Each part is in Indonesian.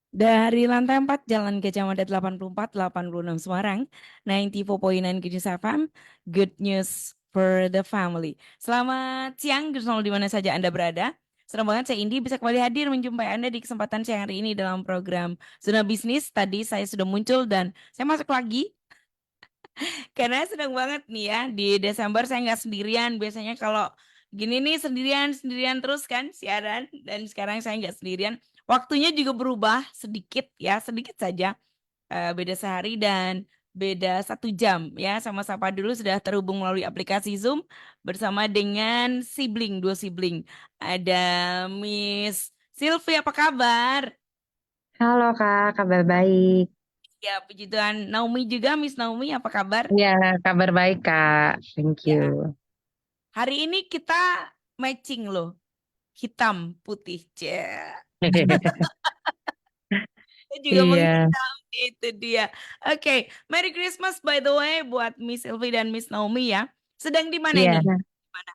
Dari lantai 4 Jalan Gajah Mada 84-86 Semarang, 94.9 Good News FM, Good News for the Family. Selamat siang, Good News di mana saja Anda berada. Senang banget saya Indi bisa kembali hadir menjumpai Anda di kesempatan siang hari ini dalam program Zona Bisnis. Tadi saya sudah muncul dan saya masuk lagi karena senang banget nih ya di Desember saya nggak sendirian. Biasanya kalau gini nih sendirian terus kan siaran dan sekarang saya nggak sendirian. Waktunya juga berubah sedikit ya, sedikit saja. Beda sehari dan beda 1 jam ya. Sama Sapa dulu sudah terhubung melalui aplikasi Zoom bersama dengan dua sibling. Ada Miss Sylvie, apa kabar? Halo Kak, kabar baik. Ya, puji Tuhan. Naomi juga, Miss Naomi, apa kabar? Ya, kabar baik Kak. Thank you. Ya, hari ini kita matching loh, hitam putih. Saya juga Iya, menghitam, itu dia. Oke, Merry Christmas by the way buat Miss Sylvie dan Miss Naomi ya. Sedang di mana iya. ini? Mana?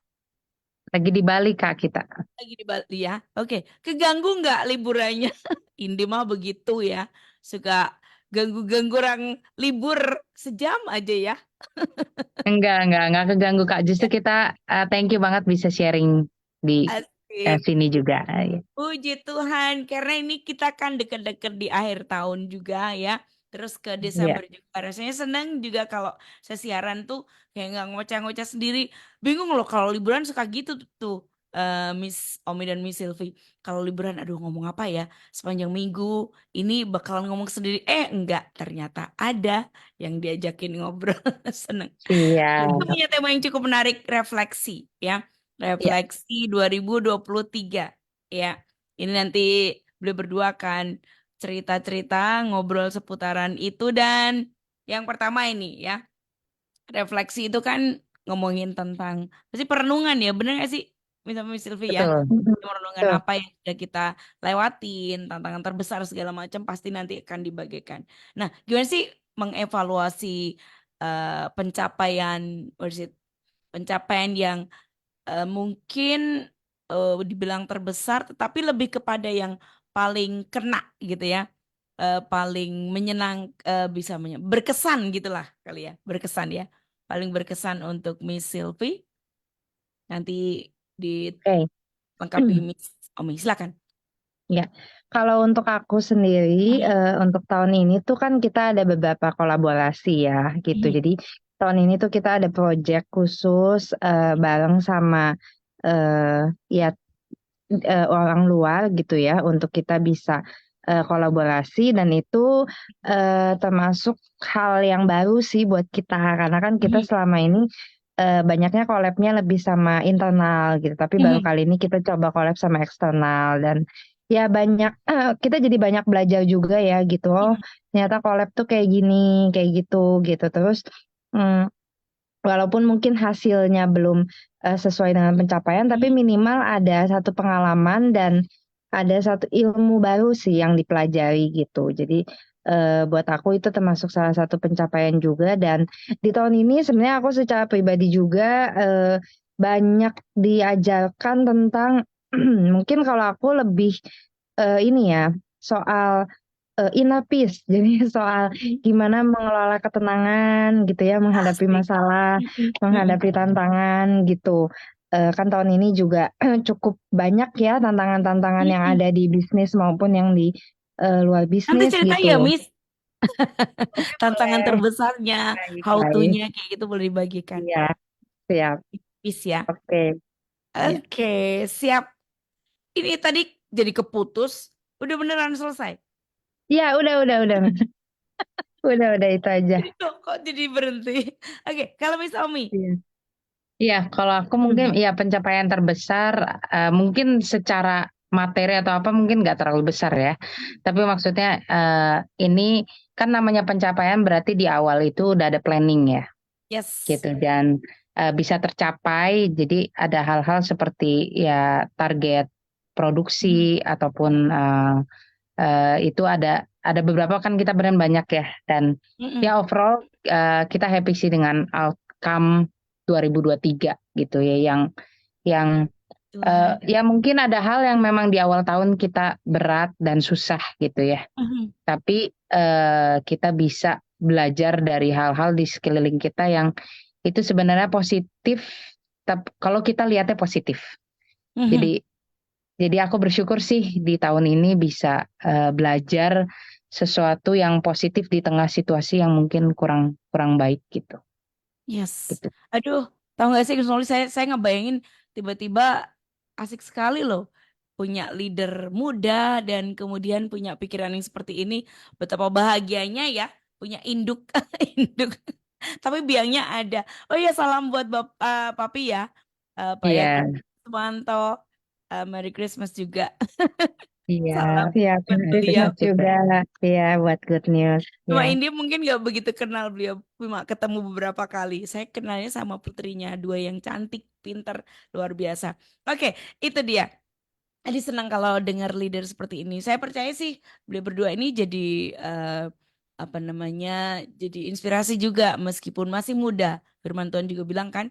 Lagi di Bali Kak kita. Lagi di Bali ya. Oke, keganggu nggak liburannya? Indi mah begitu ya. Suka ganggu-ganggu orang libur sejam aja ya. Enggak keganggu Kak. Justru kita thank you banget bisa sharing di Asik. sini juga. Ya. Puji Tuhan, karena ini kita kan deket-deket di akhir tahun juga ya. Terus ke Iya. Desember juga. Rasanya seneng juga kalau saya siaran tuh kayak nggak ngoceh-ngoceh sendiri. Bingung loh kalau liburan suka gitu tuh. Miss Omi dan Miss Sylvie. Kalau liburan, aduh ngomong apa ya? Sepanjang minggu ini bakalan ngomong sendiri. Enggak, ternyata ada yang diajakin ngobrol. Seneng. Kita Siap. punya tema yang cukup menarik, refleksi ya. Ya. Refleksi 2023 ya. Ini nanti beliau berdua akan cerita-cerita ngobrol seputaran itu dan yang pertama ini ya. Refleksi itu kan ngomongin tentang pasti perenungan ya, bener gak sih? Misalnya Miss Sylvie ya. Betul. Merenungan Betul. apa yang sudah kita lewatin, tantangan terbesar segala macam pasti nanti akan dibagikan. Nah, gimana sih mengevaluasi pencapaian, pencapaian yang mungkin dibilang terbesar, tetapi lebih kepada yang paling kena gitu ya, paling bisa berkesan gitulah kali ya, berkesan ya, paling berkesan untuk Miss Sylvie. Nanti Oke. dilengkapi Miss Omi, silakan. Ya, kalau untuk aku sendiri, Mhm, untuk tahun ini tuh kan kita ada beberapa kolaborasi ya, gitu. mhm, Jadi tahun ini tuh kita ada project khusus bareng sama ya orang luar gitu ya, untuk kita bisa kolaborasi dan itu termasuk hal yang baru sih buat kita karena kan kita mhm, selama ini banyaknya collabnya lebih sama internal gitu, tapi baru mhm, kali ini kita coba collab sama eksternal dan ya banyak kita jadi banyak belajar juga ya gitu. Oh, mhm, ternyata collab tuh kayak gini, kayak gitu gitu. Terus mm, walaupun mungkin hasilnya belum sesuai dengan pencapaian, tapi mhm. minimal ada satu pengalaman dan ada satu ilmu baru sih yang dipelajari gitu. Jadi buat aku itu termasuk salah satu pencapaian juga. Dan di tahun ini sebenarnya aku secara pribadi juga banyak diajarkan tentang mungkin kalau aku lebih ini ya soal inner peace. Jadi soal gimana mengelola ketenangan gitu ya, menghadapi Asik. masalah, Mhm, mhm. menghadapi tantangan gitu. Kan tahun ini juga cukup banyak ya tantangan-tantangan yang Mhm. ada di bisnis maupun yang di luar Nanti bisnis cerita ya, gitu. Miss. Tantangan Boleh, terbesarnya, baik, how baik. to-nya kayak gitu boleh dibagikan. Iya, siap. Tipis ya. Oke. Ya. Oke, siap. Ini tadi jadi keputus. Udah beneran selesai. Iya, udah. Udah itu aja. Jadi kok jadi berhenti. Oke, kalau Miss Omi. Iya. Iya, kalau aku mungkin Mhm. ya pencapaian terbesar mungkin secara materi atau apa mungkin nggak terlalu besar ya. Tapi maksudnya ini kan namanya pencapaian berarti di awal itu udah ada planning ya, Yes. gitu dan bisa tercapai. Jadi ada hal-hal seperti ya target produksi Mhm. ataupun itu ada beberapa kan kita brand banyak ya dan ya Mhm. overall kita happy sih dengan outcome 2023 gitu ya yang Tuhan. Ya mungkin ada hal yang memang di awal tahun kita berat dan susah gitu ya. Mhm, Tapi kita bisa belajar dari hal-hal di sekeliling kita yang itu sebenarnya positif. Kalau kita lihatnya positif. mhm. Jadi aku bersyukur sih di tahun ini bisa belajar sesuatu yang positif di tengah situasi yang mungkin kurang kurang baik gitu. Yes. Gitu. Aduh, tahu nggak sih Gus Noli, saya ngebayangin tiba-tiba asik sekali loh punya leader muda dan kemudian punya pikiran yang seperti ini. Betapa bahagianya ya punya induk induk. Tapi biangnya ada. Oh iya, salam buat Papi ya. Pak Yaki Iya, Sumanto. Merry Christmas juga. iya, Salam iya. buat Merry beliau. Christmas juga. Iya, buat good news. Cuma Ya. India mungkin nggak begitu kenal beliau, cuma ketemu beberapa kali. Saya kenalnya sama putrinya, dua yang cantik, pinter, luar biasa. Oke, itu dia. Jadi senang kalau dengar leader seperti ini. Saya percaya sih beliau berdua ini jadi eh, apa namanya, jadi inspirasi juga meskipun masih muda. Firman Tuhan juga bilang kan,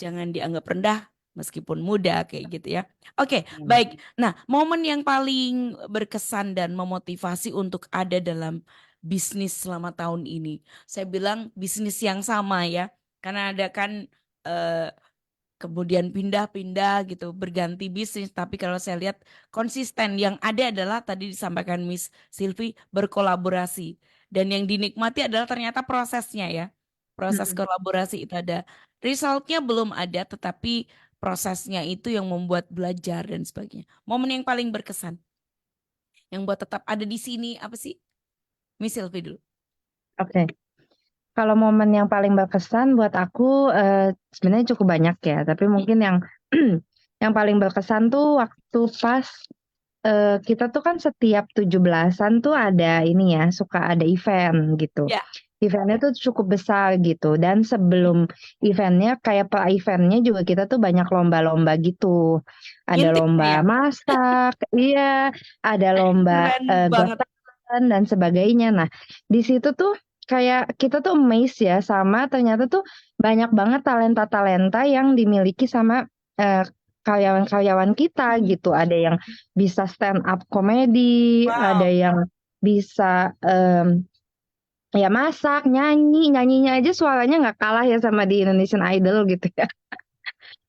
jangan dianggap rendah meskipun muda kayak gitu ya. Oke, baik. Nah, momen yang paling berkesan dan memotivasi untuk ada dalam bisnis selama tahun ini. Saya bilang bisnis yang sama ya. Karena ada kan eh, kemudian pindah-pindah gitu, berganti bisnis. Tapi kalau saya lihat konsisten yang ada adalah tadi disampaikan Miss Silvi berkolaborasi. Dan yang dinikmati adalah ternyata prosesnya ya. Proses Mm. kolaborasi itu ada. Resultnya belum ada, tetapi prosesnya itu yang membuat belajar dan sebagainya. Momen yang paling berkesan, yang buat tetap ada di sini apa sih? Miss Silvi dulu. Oke. Kalau momen yang paling berkesan buat aku sebenarnya cukup banyak ya, tapi mungkin yang yang paling berkesan tuh waktu pas kita tuh kan setiap 17-an tuh ada ini ya, suka ada event gitu. Ya. Eventnya tuh cukup besar gitu, dan sebelum eventnya kayak per eventnya juga kita tuh banyak lomba-lomba gitu. Ada Ngintipnya ya. lomba masak, iya, ada lomba Keren Got banget. Talent dan sebagainya. Nah, di situ tuh kayak kita tuh amazed ya sama ternyata tuh banyak banget talenta-talenta yang dimiliki sama eh, karyawan-karyawan kita Mhm. gitu. Ada yang bisa stand up komedi, ada Wow. yang bisa ya masak, nyanyi, nyanyinya aja suaranya nggak kalah ya sama di Indonesian Idol gitu ya.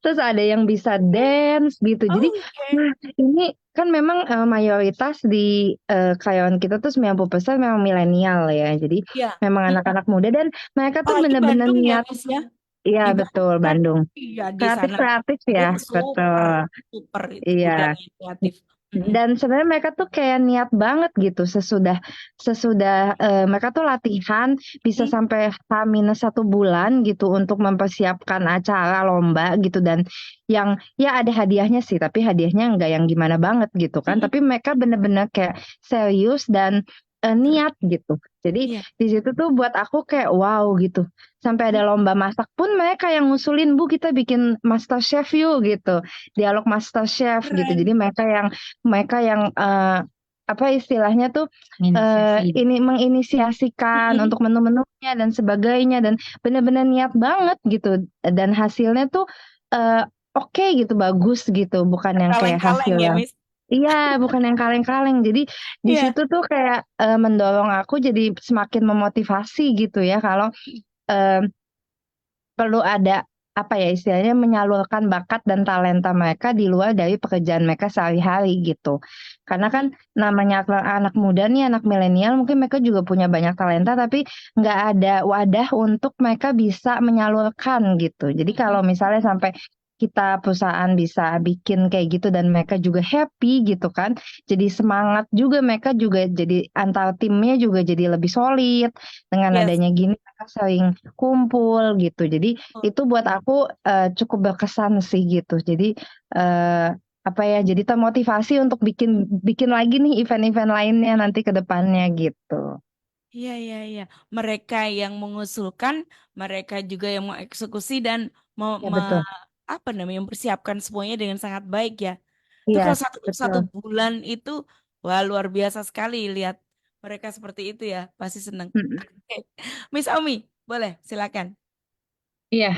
Terus ada yang bisa dance gitu. Jadi, Oke. nah ini kan memang mayoritas di karyawan kita tuh 90% memang milenial ya. Jadi Ya. memang anak-anak muda dan mereka tuh Apalagi bener-bener Bandung ya, niat. Miss ya. Iya Di Bandung betul, kan, Bandung. iya di sana Kreatif-kreatif ya, super, betul. super itu Iya. budaya kreatif. Mm-mm. Dan sebenarnya mereka tuh kayak niat banget gitu sesudah sesudah mereka tuh latihan bisa Mm. sampai H-1 bulan gitu untuk mempersiapkan acara lomba gitu dan yang ya ada hadiahnya sih tapi hadiahnya nggak yang gimana banget gitu kan Mm-mm. tapi mereka bener-bener kayak serius dan Keren. niat gitu. Jadi Iya. di situ tuh buat aku kayak wow gitu. Sampai ada Mm. lomba masak pun mereka yang ngusulin Bu kita bikin Master Chef yuk gitu. Dialog Master Chef gitu. Keren. Jadi mereka yang apa istilahnya tuh ini menginisiasikan Mm-mm. untuk menu-menunya dan sebagainya dan benar-benar niat banget gitu dan hasilnya tuh eh, oke gitu bagus gitu bukan yang kayak Kaleng-kaleng hasil ya, yang Miss. iya bukan yang kaleng-kaleng jadi di Iya. situ tuh kayak mendorong aku jadi semakin memotivasi gitu ya kalau eh, perlu ada apa ya istilahnya menyalurkan bakat dan talenta mereka di luar dari pekerjaan mereka sehari-hari gitu. Karena Mm. kan namanya anak muda nih, anak milenial mungkin mereka juga punya banyak talenta tapi nggak ada wadah untuk mereka bisa menyalurkan gitu. Jadi Mm-mm. kalau misalnya sampai kita perusahaan bisa bikin kayak gitu dan mereka juga happy gitu kan. Jadi semangat juga mereka juga jadi antar timnya juga jadi lebih solid dengan Yes. adanya gini mereka sering kumpul gitu. Jadi itu buat aku cukup berkesan sih gitu. Jadi eh, apa ya? Jadi termotivasi untuk bikin bikin lagi nih event-event lainnya nanti ke depannya gitu. Iya, iya, iya. Mereka yang mengusulkan, mereka juga yang mengeksekusi dan mau Ya betul. apa namanya mempersiapkan semuanya dengan sangat baik ya. Itu Iya, kalau satu betul. satu bulan itu wah luar biasa sekali lihat mereka seperti itu ya, pasti senang. Mm-mm. Oke. Miss Omi, boleh silakan. Iya,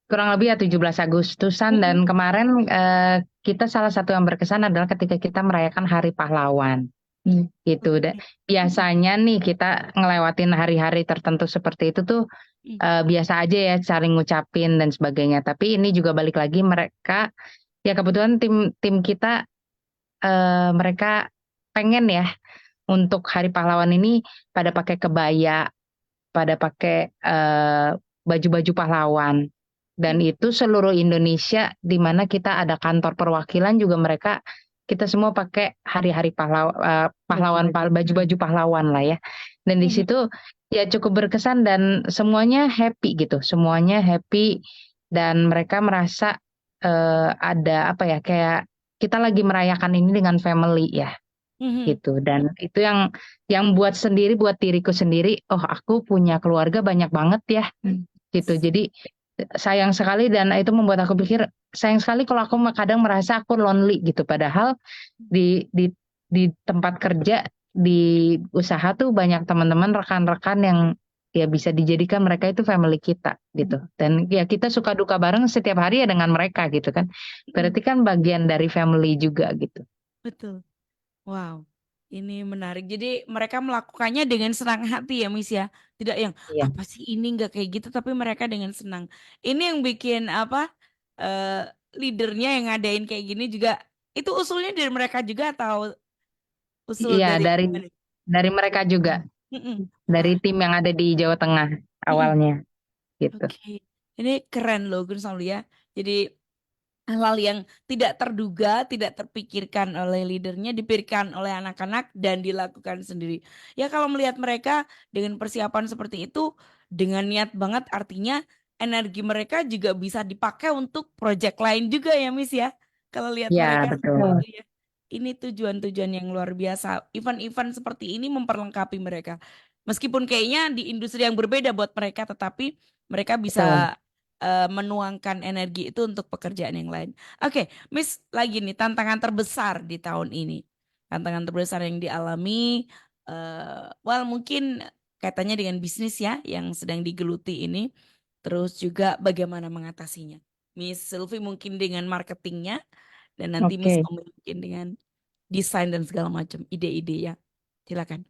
kurang lebih ya 17 Agustusan dan Mm-mm. kemarin kita salah satu yang berkesan adalah ketika kita merayakan Hari Pahlawan gitu. Oke. Biasanya nih kita ngelewatin hari-hari tertentu seperti itu tuh Mm. biasa aja ya saling ngucapin dan sebagainya. Tapi ini juga balik lagi mereka ya kebetulan tim tim kita mereka pengen ya untuk Hari Pahlawan ini pada pakai kebaya, pada pakai baju-baju pahlawan. Dan itu seluruh Indonesia di mana kita ada kantor perwakilan juga mereka kita semua pakai hari-hari pahlawan, baju-baju pahlawan lah ya. Dan di Mhm. situ ya cukup berkesan dan semuanya happy gitu, semuanya happy dan mereka merasa ada apa ya kayak kita lagi merayakan ini dengan family ya Mhm. gitu. Dan itu yang buat sendiri buat diriku sendiri, oh aku punya keluarga banyak banget ya gitu. Jadi sayang sekali dan itu membuat aku pikir sayang sekali kalau aku kadang merasa aku lonely gitu. Padahal di tempat kerja di usaha tuh banyak teman-teman rekan-rekan yang ya bisa dijadikan mereka itu family kita gitu. Dan ya kita suka duka bareng setiap hari ya dengan mereka gitu kan. Mhm. Berarti kan bagian dari family juga gitu. Betul. Wow, ini menarik. Jadi mereka melakukannya dengan senang hati ya, Miss ya. Tidak yang Iya. apa sih ini nggak kayak gitu, tapi mereka dengan senang. Ini yang bikin apa? eh Leadernya yang ngadain kayak gini juga itu usulnya dari mereka juga atau usul Iya, dari dari mana? mereka juga, Mm-mm. dari Wah, tim yang ada di Jawa Tengah mm-mm. awalnya gitu. Oke. Ini keren loh Gun Salu ya. Jadi hal-hal yang tidak terduga, tidak terpikirkan oleh leadernya, dipikirkan oleh anak-anak dan dilakukan sendiri. Ya kalau melihat mereka dengan persiapan seperti itu, dengan niat banget, artinya energi mereka juga bisa dipakai untuk proyek lain juga ya, Miss ya. Kalau lihat Ya, mereka betul. seperti itu ya. Ini tujuan-tujuan yang luar biasa. Event-event seperti ini memperlengkapi mereka. Meskipun kayaknya di industri yang berbeda buat mereka, tetapi mereka bisa Betul. menuangkan energi itu untuk pekerjaan yang lain. Oke, Miss, lagi nih tantangan terbesar di tahun ini. Tantangan terbesar yang dialami, well mungkin kaitannya dengan bisnis ya yang sedang digeluti ini. Terus juga bagaimana mengatasinya. Miss Sylvie mungkin dengan marketingnya dan nanti Miss Oke. Omi mungkin dengan desain dan segala macam ide-ide ya. Silakan.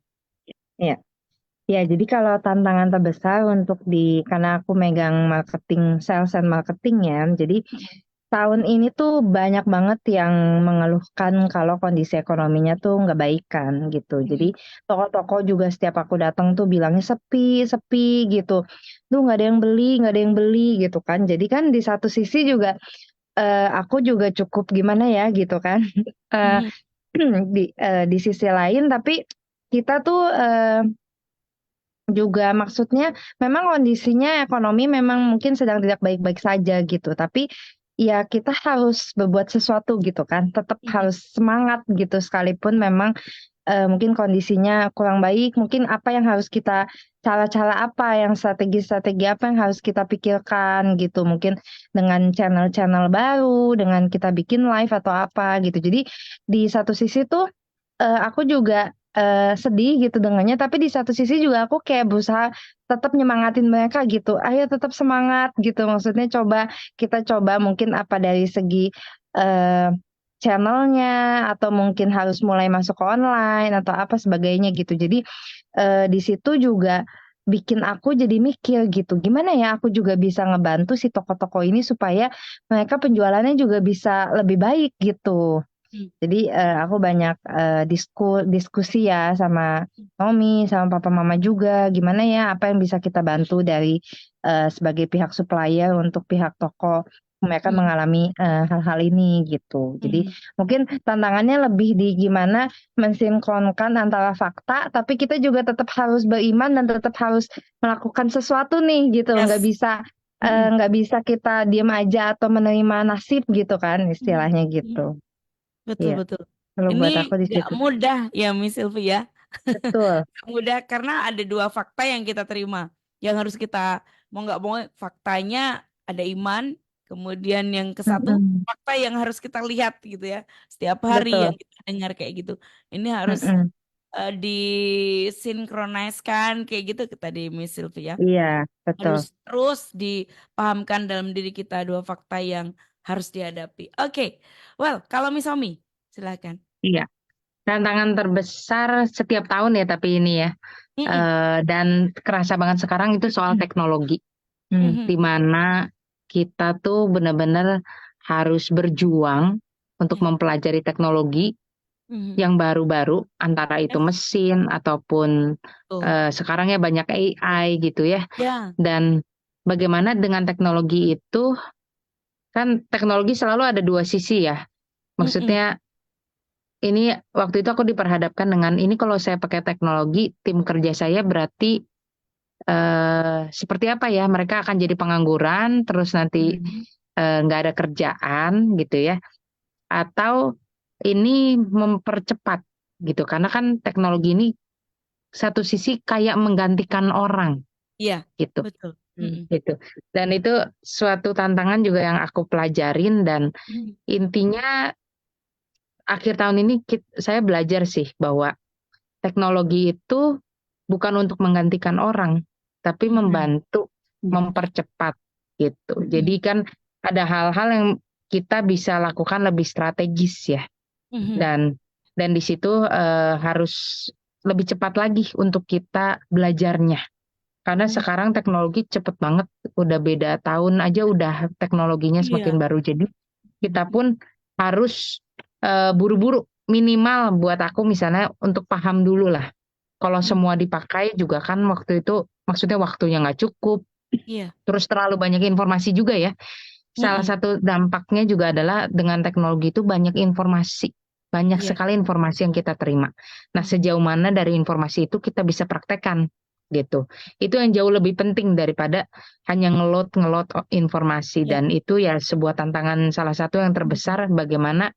Ya. Ya, jadi kalau tantangan terbesar untuk karena aku megang marketing, sales and marketing ya, jadi tahun ini tuh banyak banget yang mengeluhkan kalau kondisi ekonominya tuh nggak baik kan gitu. Jadi Mhm. toko-toko juga setiap aku datang tuh bilangnya sepi, sepi gitu. Tuh nggak ada yang beli, nggak ada yang beli gitu kan. Jadi kan di satu sisi juga aku juga cukup gimana ya gitu kan. Eh, Mhm. di sisi lain tapi kita tuh juga maksudnya memang kondisinya ekonomi memang mungkin sedang tidak baik-baik saja gitu, tapi ya kita harus berbuat sesuatu gitu kan, tetap Mhm. harus semangat gitu sekalipun memang mungkin kondisinya kurang baik, mungkin apa yang harus kita cara-cara apa yang strategi-strategi apa yang harus kita pikirkan gitu, mungkin dengan channel-channel baru, dengan kita bikin live atau apa gitu. Jadi di satu sisi tuh aku juga, sedih gitu dengannya, tapi di satu sisi juga aku kayak berusaha tetap nyemangatin mereka gitu, "Ayo tetap semangat," gitu. Maksudnya kita coba mungkin apa dari segi, eee, channel-nya atau mungkin harus mulai masuk ke online atau apa sebagainya gitu. Jadi, di situ juga bikin aku jadi mikir gitu, gimana ya aku juga bisa ngebantu si toko-toko ini supaya mereka penjualannya juga bisa lebih baik gitu. Mhm. Jadi, aku banyak, diskusi ya sama Tommy, sama papa mama juga, gimana ya, apa yang bisa kita bantu dari, sebagai pihak supplier untuk pihak toko, mereka Mhm. mengalami, hal-hal ini gitu. Jadi Mhm. mungkin tantangannya lebih di gimana mensinkronkan antara fakta, tapi kita juga tetap harus beriman dan tetap harus melakukan sesuatu nih gitu, Yes. Mhm. nggak bisa kita diem aja atau menerima nasib gitu kan Mhm. istilahnya Mhm. gitu. Betul, Iya, betul. kalau Ini buat aku di gak situ. mudah ya, Miss Sylvie ya. Betul. Gak mudah karena ada dua fakta yang kita terima. Yang harus kita mau nggak mau faktanya ada iman. Kemudian yang ke satu Mhm, fakta yang harus kita lihat gitu ya. Setiap hari yang betul. kita dengar kayak gitu. Ini harus Mhm, disinkroniskan kayak gitu tadi Miss Sylvia. Iya, betul. Harus terus dipahamkan dalam diri kita dua fakta yang harus dihadapi. Oke, well kalau Miss Omi, silakan. Iya. Tantangan terbesar setiap tahun ya, tapi ini ya. Mm-mm, Dan kerasa banget sekarang itu soal teknologi. mhm, Di mana kita tuh benar-benar harus berjuang untuk ya, mempelajari teknologi mhm, yang baru-baru, antara itu yes, mesin ataupun betul. sekarang ya banyak AI gitu ya. Ya, Dan bagaimana dengan teknologi itu, kan teknologi selalu ada dua sisi ya. mm-mm, Maksudnya ini waktu itu aku diperhadapkan dengan ini, kalau saya pakai teknologi, tim kerja saya berarti seperti apa ya? Mereka akan jadi pengangguran, terus nanti nggak ada kerjaan gitu ya? Atau ini mempercepat gitu? Karena kan teknologi ini satu sisi kayak menggantikan orang iya, gitu. betul. Mm-mm, Gitu. Dan itu suatu tantangan juga yang aku pelajarin, dan mhm, intinya akhir tahun ini saya belajar sih bahwa teknologi itu bukan untuk menggantikan orang, tapi membantu ya, mempercepat gitu. Jadi mhm, kan ada hal-hal yang kita bisa lakukan lebih strategis ya, mhm, dan di situ harus lebih cepat lagi untuk kita belajarnya. Karena mhm, sekarang teknologi cepet banget, udah beda tahun aja udah teknologinya semakin iya, baru. Jadi kita pun harus buru-buru, minimal buat aku misalnya untuk paham dulu lah. Kalau mhm, semua dipakai juga kan waktu itu, maksudnya waktunya nggak cukup, iya, terus terlalu banyak informasi juga ya. Salah mm-mm, satu dampaknya juga adalah dengan teknologi itu banyak informasi. Banyak iya, sekali informasi yang kita terima. Nah, mhm, sejauh mana dari informasi itu kita bisa praktekkan gitu. Itu yang jauh lebih penting daripada hanya ngelot-ngelot informasi, iya, dan itu ya sebuah tantangan salah satu yang terbesar, bagaimana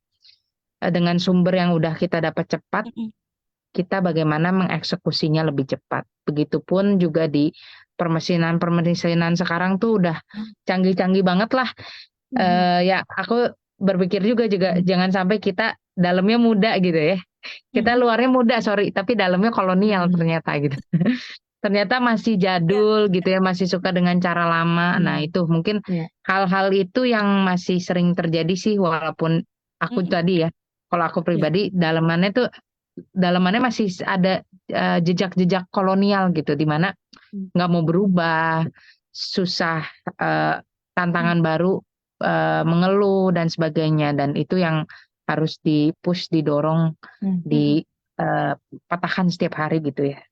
dengan sumber yang udah kita dapat cepat, mm-mm, kita bagaimana mengeksekusinya lebih cepat. Begitupun juga di permesinan-permesinan sekarang tuh udah canggih-canggih banget lah. mhm, Ya aku berpikir juga jangan sampai kita dalamnya muda gitu ya. Kita mhm, luarnya muda, sorry, tapi dalamnya kolonial ternyata gitu. Ternyata masih iya, jadul gitu ya, masih suka dengan cara lama. Nah, itu mungkin hal-hal itu yang masih sering terjadi sih, walaupun aku mm-mm, tadi ya, kalau aku iya, pribadi dalamannya masih ada jejak-jejak kolonial gitu, di mana mm, nggak mau berubah, susah, eh, mm, tantangan baru, mengeluh dan sebagainya, dan itu yang harus di-push, didorong, mm-mm. dipatahkan setiap hari gitu ya.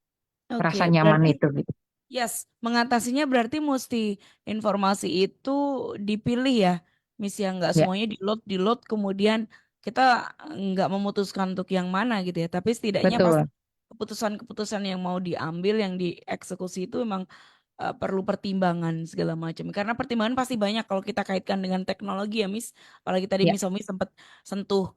Oke, Rasa nyaman berarti itu gitu. yes, mengatasinya berarti mesti informasi itu dipilih ya, Miss, yang nggak Ya, semuanya di load kemudian kita nggak memutuskan untuk yang mana gitu ya, tapi setidaknya pasti betul. keputusan-keputusan yang mau diambil, yang dieksekusi itu memang perlu pertimbangan segala macam. Karena pertimbangan pasti banyak kalau kita kaitkan dengan teknologi ya, Miss. Apalagi tadi Ya, Miss Omi sempat sentuh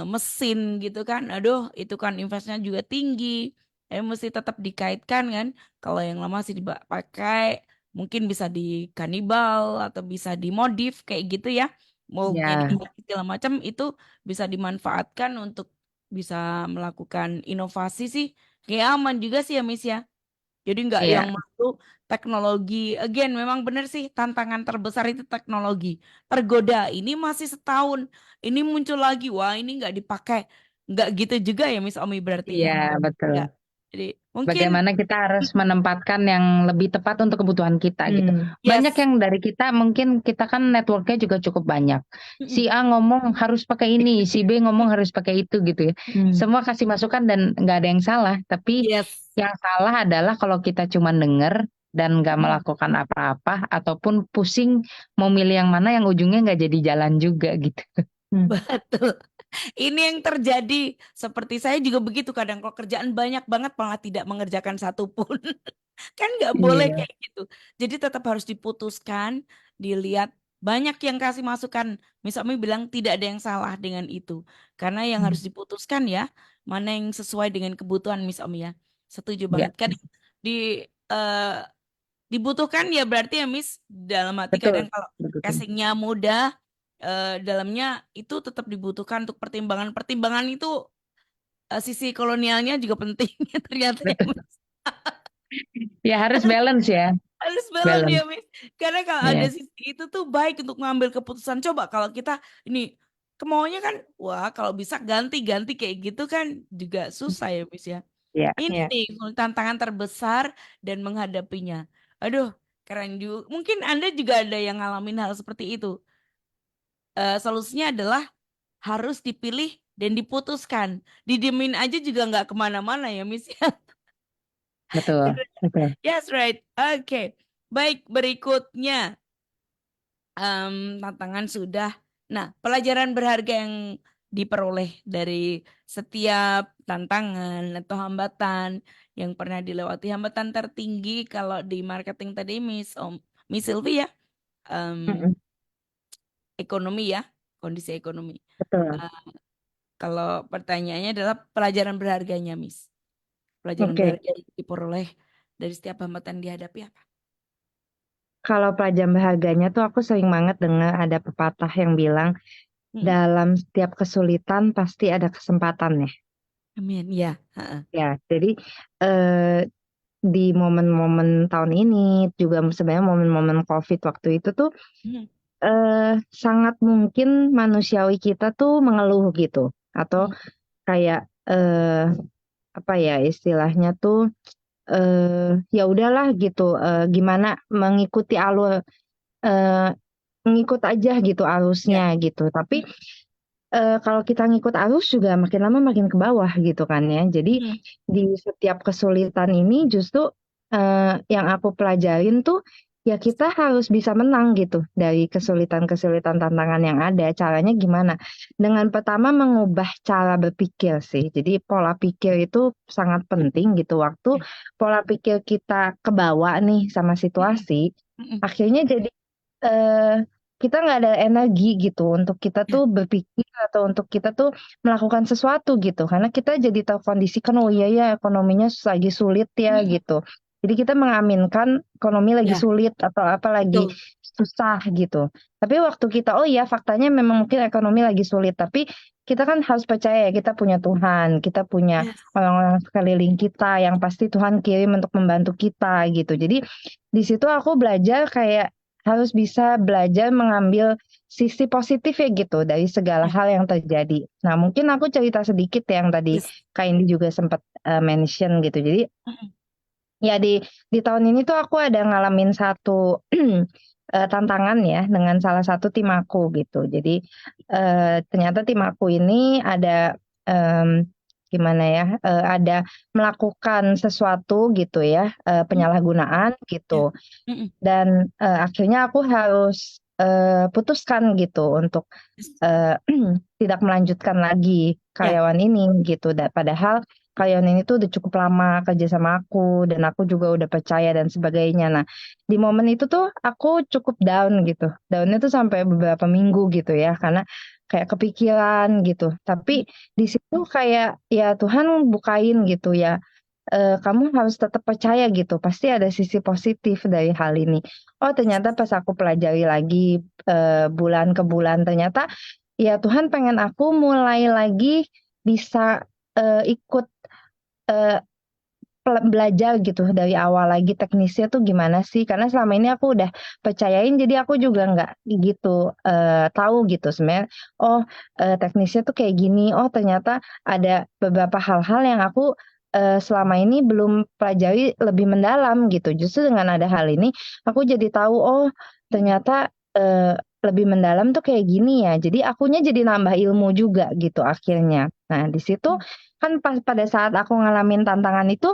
mesin gitu kan. Aduh, itu kan investnya juga tinggi. Mesti tetap dikaitkan kan. Kalau yang lama masih dipakai, mungkin bisa di kanibal atau bisa dimodif kayak gitu ya. Mau jadi ya, segala macam itu bisa dimanfaatkan untuk bisa melakukan inovasi sih. Kayak aman juga sih ya, Miss ya. Jadi nggak yang ya, masuk teknologi. Again, memang benar sih tantangan terbesar itu teknologi. Tergoda, ini masih setahun. Ini muncul lagi, wah ini nggak dipakai. Nggak gitu juga ya Miss Omi berarti ya. iya, betul. Nggak. Jadi mungkin, Bagaimana kita harus menempatkan yang lebih tepat untuk kebutuhan kita gitu. Banyak yes. yang dari kita, mungkin kita kan networknya juga cukup banyak. Mm-mm. Si A ngomong harus pakai ini, si B ngomong harus pakai itu gitu ya. Semua kasih masukan dan nggak ada yang salah. Tapi Yes. yang salah adalah kalau kita cuma denger dan nggak Mm. melakukan apa-apa, ataupun pusing mau milih yang mana yang ujungnya nggak jadi jalan juga gitu. Betul. Ini yang terjadi. Seperti saya juga begitu kadang kalau kerjaan banyak banget malah tidak mengerjakan satu pun. Kan nggak boleh Iya. kayak gitu. Jadi tetap harus diputuskan, dilihat banyak yang kasih masukan. Misalnya bilang tidak ada yang salah dengan itu. Karena yang harus diputuskan ya, mana yang sesuai dengan kebutuhan Miss Om ya. Setuju Ya, banget. Kan di eh, dibutuhkan ya berarti ya Miss, dalam arti kadang betul. kalau Betul. casingnya mudah, dalamnya itu tetap dibutuhkan untuk pertimbangan. Pertimbangan itu sisi kolonialnya juga penting ternyata ya, Betul. Miss. Ya harus balance ya, Harus balance ya, balance. Miss. Karena kalau ada Ya. sisi itu tuh baik untuk mengambil keputusan. Coba kalau kita ini kemauannya kan, wah kalau bisa ganti-ganti kayak gitu kan juga susah ya, Miss ya. Ya, Ini ya. nih tantangan terbesar dan menghadapinya. Aduh, keren juga. Mungkin Anda juga ada yang ngalamin hal seperti itu. Solusinya adalah harus dipilih dan diputuskan. Didiemin aja juga nggak kemana-mana ya, Miss. Betul, betul. Yes, right. Oke. Baik, berikutnya. Tantangan sudah. Nah, pelajaran berharga yang diperoleh dari setiap tantangan atau hambatan yang pernah dilewati. Hambatan tertinggi kalau di marketing tadi Miss Sylvie ya, em, Mm-mm. ekonomi ya, kondisi ekonomi. Betul. Eh, Kalau pertanyaannya adalah pelajaran berharganya, Miss. Pelajaran Oke. berharga yang diperoleh dari setiap hambatan dihadapi apa? Kalau pelajaran berharganya tuh aku sering banget dengar ada pepatah yang bilang Mm-mm. dalam setiap kesulitan pasti ada kesempatan ya. Amin. Ya. Ha-ha. Ya, jadi eh, di momen-momen tahun ini juga sebenarnya momen-momen COVID waktu itu tuh Mm, sangat mungkin manusiawi kita tuh mengeluh gitu atau mm, kayak apa ya istilahnya tuh ya udahlah gitu gimana mengikuti alur eh, ngikut aja gitu arusnya Ya. gitu. Tapi Mm, kalau kita ngikut arus juga makin lama makin ke bawah gitu kan ya. Jadi mm, di setiap kesulitan ini justru yang aku pelajarin tuh ya kita harus bisa menang gitu dari kesulitan-kesulitan tantangan yang ada. Caranya gimana? Dengan pertama mengubah cara berpikir sih. Jadi pola pikir itu sangat penting gitu. Waktu ya. pola pikir kita kebawa nih sama Mm, situasi, mm, akhirnya jadi eh, kita nggak ada energi gitu untuk kita ya. tuh berpikir atau untuk kita tuh melakukan sesuatu gitu karena kita jadi terkondisikan oh iya ya ekonominya lagi sulit ya Mm, gitu jadi kita mengaminkan ekonomi lagi ya, sulit atau apa lagi betul. susah gitu tapi waktu kita oh iya faktanya memang mungkin ekonomi lagi sulit tapi kita kan harus percaya ya kita punya Tuhan kita punya Yes. orang-orang sekeliling kita yang pasti Tuhan kirim untuk membantu kita gitu jadi di situ aku belajar kayak harus bisa belajar mengambil sisi positif ya gitu dari segala Ya. hal yang terjadi. Nah, mungkin aku cerita sedikit yang tadi Yes. Kak Indi juga sempat mention gitu. Jadi Mm, ya di tahun ini tuh aku ada ngalamin satu tantangan ya dengan salah satu tim aku gitu. Jadi ternyata tim aku ini ada em, gimana ya, ada melakukan sesuatu gitu ya, mm, penyalahgunaan gitu. ya. Mm, Dan akhirnya aku harus putuskan gitu untuk yes. eh, tidak melanjutkan lagi Ya. karyawan ini gitu. Padahal karyawan ini tuh udah cukup lama kerja sama aku dan aku juga udah percaya dan sebagainya. Nah, di momen itu tuh aku cukup down gitu. Downnya tuh sampai beberapa minggu gitu ya, karena kayak kepikiran gitu. Tapi Mm, di situ kayak ya Tuhan bukain gitu ya. Kamu harus tetap percaya gitu. Pasti ada sisi positif dari hal ini. Oh, yes. ternyata pas aku pelajari lagi bulan ke bulan ternyata ya Tuhan pengen aku mulai lagi bisa ikut eh, belajar gitu dari awal lagi teknisnya tuh gimana sih karena selama ini aku udah percayain jadi aku juga nggak gitu tahu gitu sebenarnya oh teknisnya tuh kayak gini oh ternyata ada beberapa hal-hal yang aku selama ini belum pelajari lebih mendalam gitu justru dengan ada hal ini aku jadi tahu oh ternyata lebih mendalam tuh kayak gini ya jadi akunya jadi nambah ilmu juga gitu akhirnya nah di situ Mm, kan pas pada saat aku ngalamin tantangan itu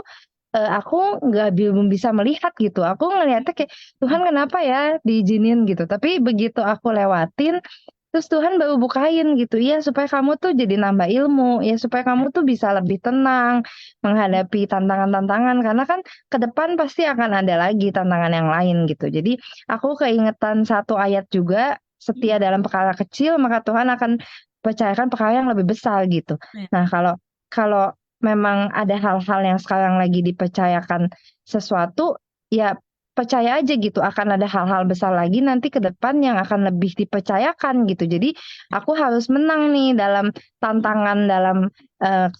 aku nggak belum bisa melihat gitu. Aku ngeliatnya kayak Tuhan mm, kenapa ya diizinin gitu. Tapi begitu aku lewatin, terus Tuhan baru bukain gitu. Ya supaya kamu tuh jadi nambah ilmu. Ya supaya kamu tuh bisa lebih tenang mm, menghadapi tantangan-tantangan. Karena kan ke depan pasti akan ada lagi tantangan yang lain gitu. Jadi aku keingetan satu ayat juga. Setia mm. dalam perkara kecil, maka Tuhan akan percayakan perkara yang lebih besar gitu. Ya. Nah, kalau kalau memang ada hal-hal yang sekarang lagi dipercayakan sesuatu, ya percaya aja gitu akan ada hal-hal besar lagi nanti ke depan yang akan lebih dipercayakan gitu. Jadi aku harus menang nih dalam tantangan dalam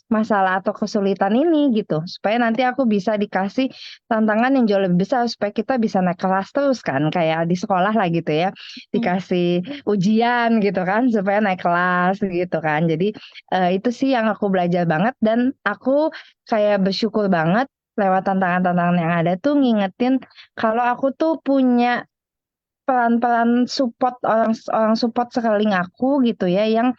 masalah atau kesulitan ini gitu. Supaya nanti aku bisa dikasih tantangan yang jauh lebih besar supaya kita bisa naik kelas terus kan kayak di sekolah lah gitu ya. Hmm. Dikasih ujian gitu kan supaya naik kelas gitu kan. Jadi itu sih yang aku belajar banget dan aku kayak bersyukur banget lewat tantangan-tantangan yang ada tuh ngingetin kalau aku tuh punya peran-peran support orang orang support sekeliling aku gitu ya yang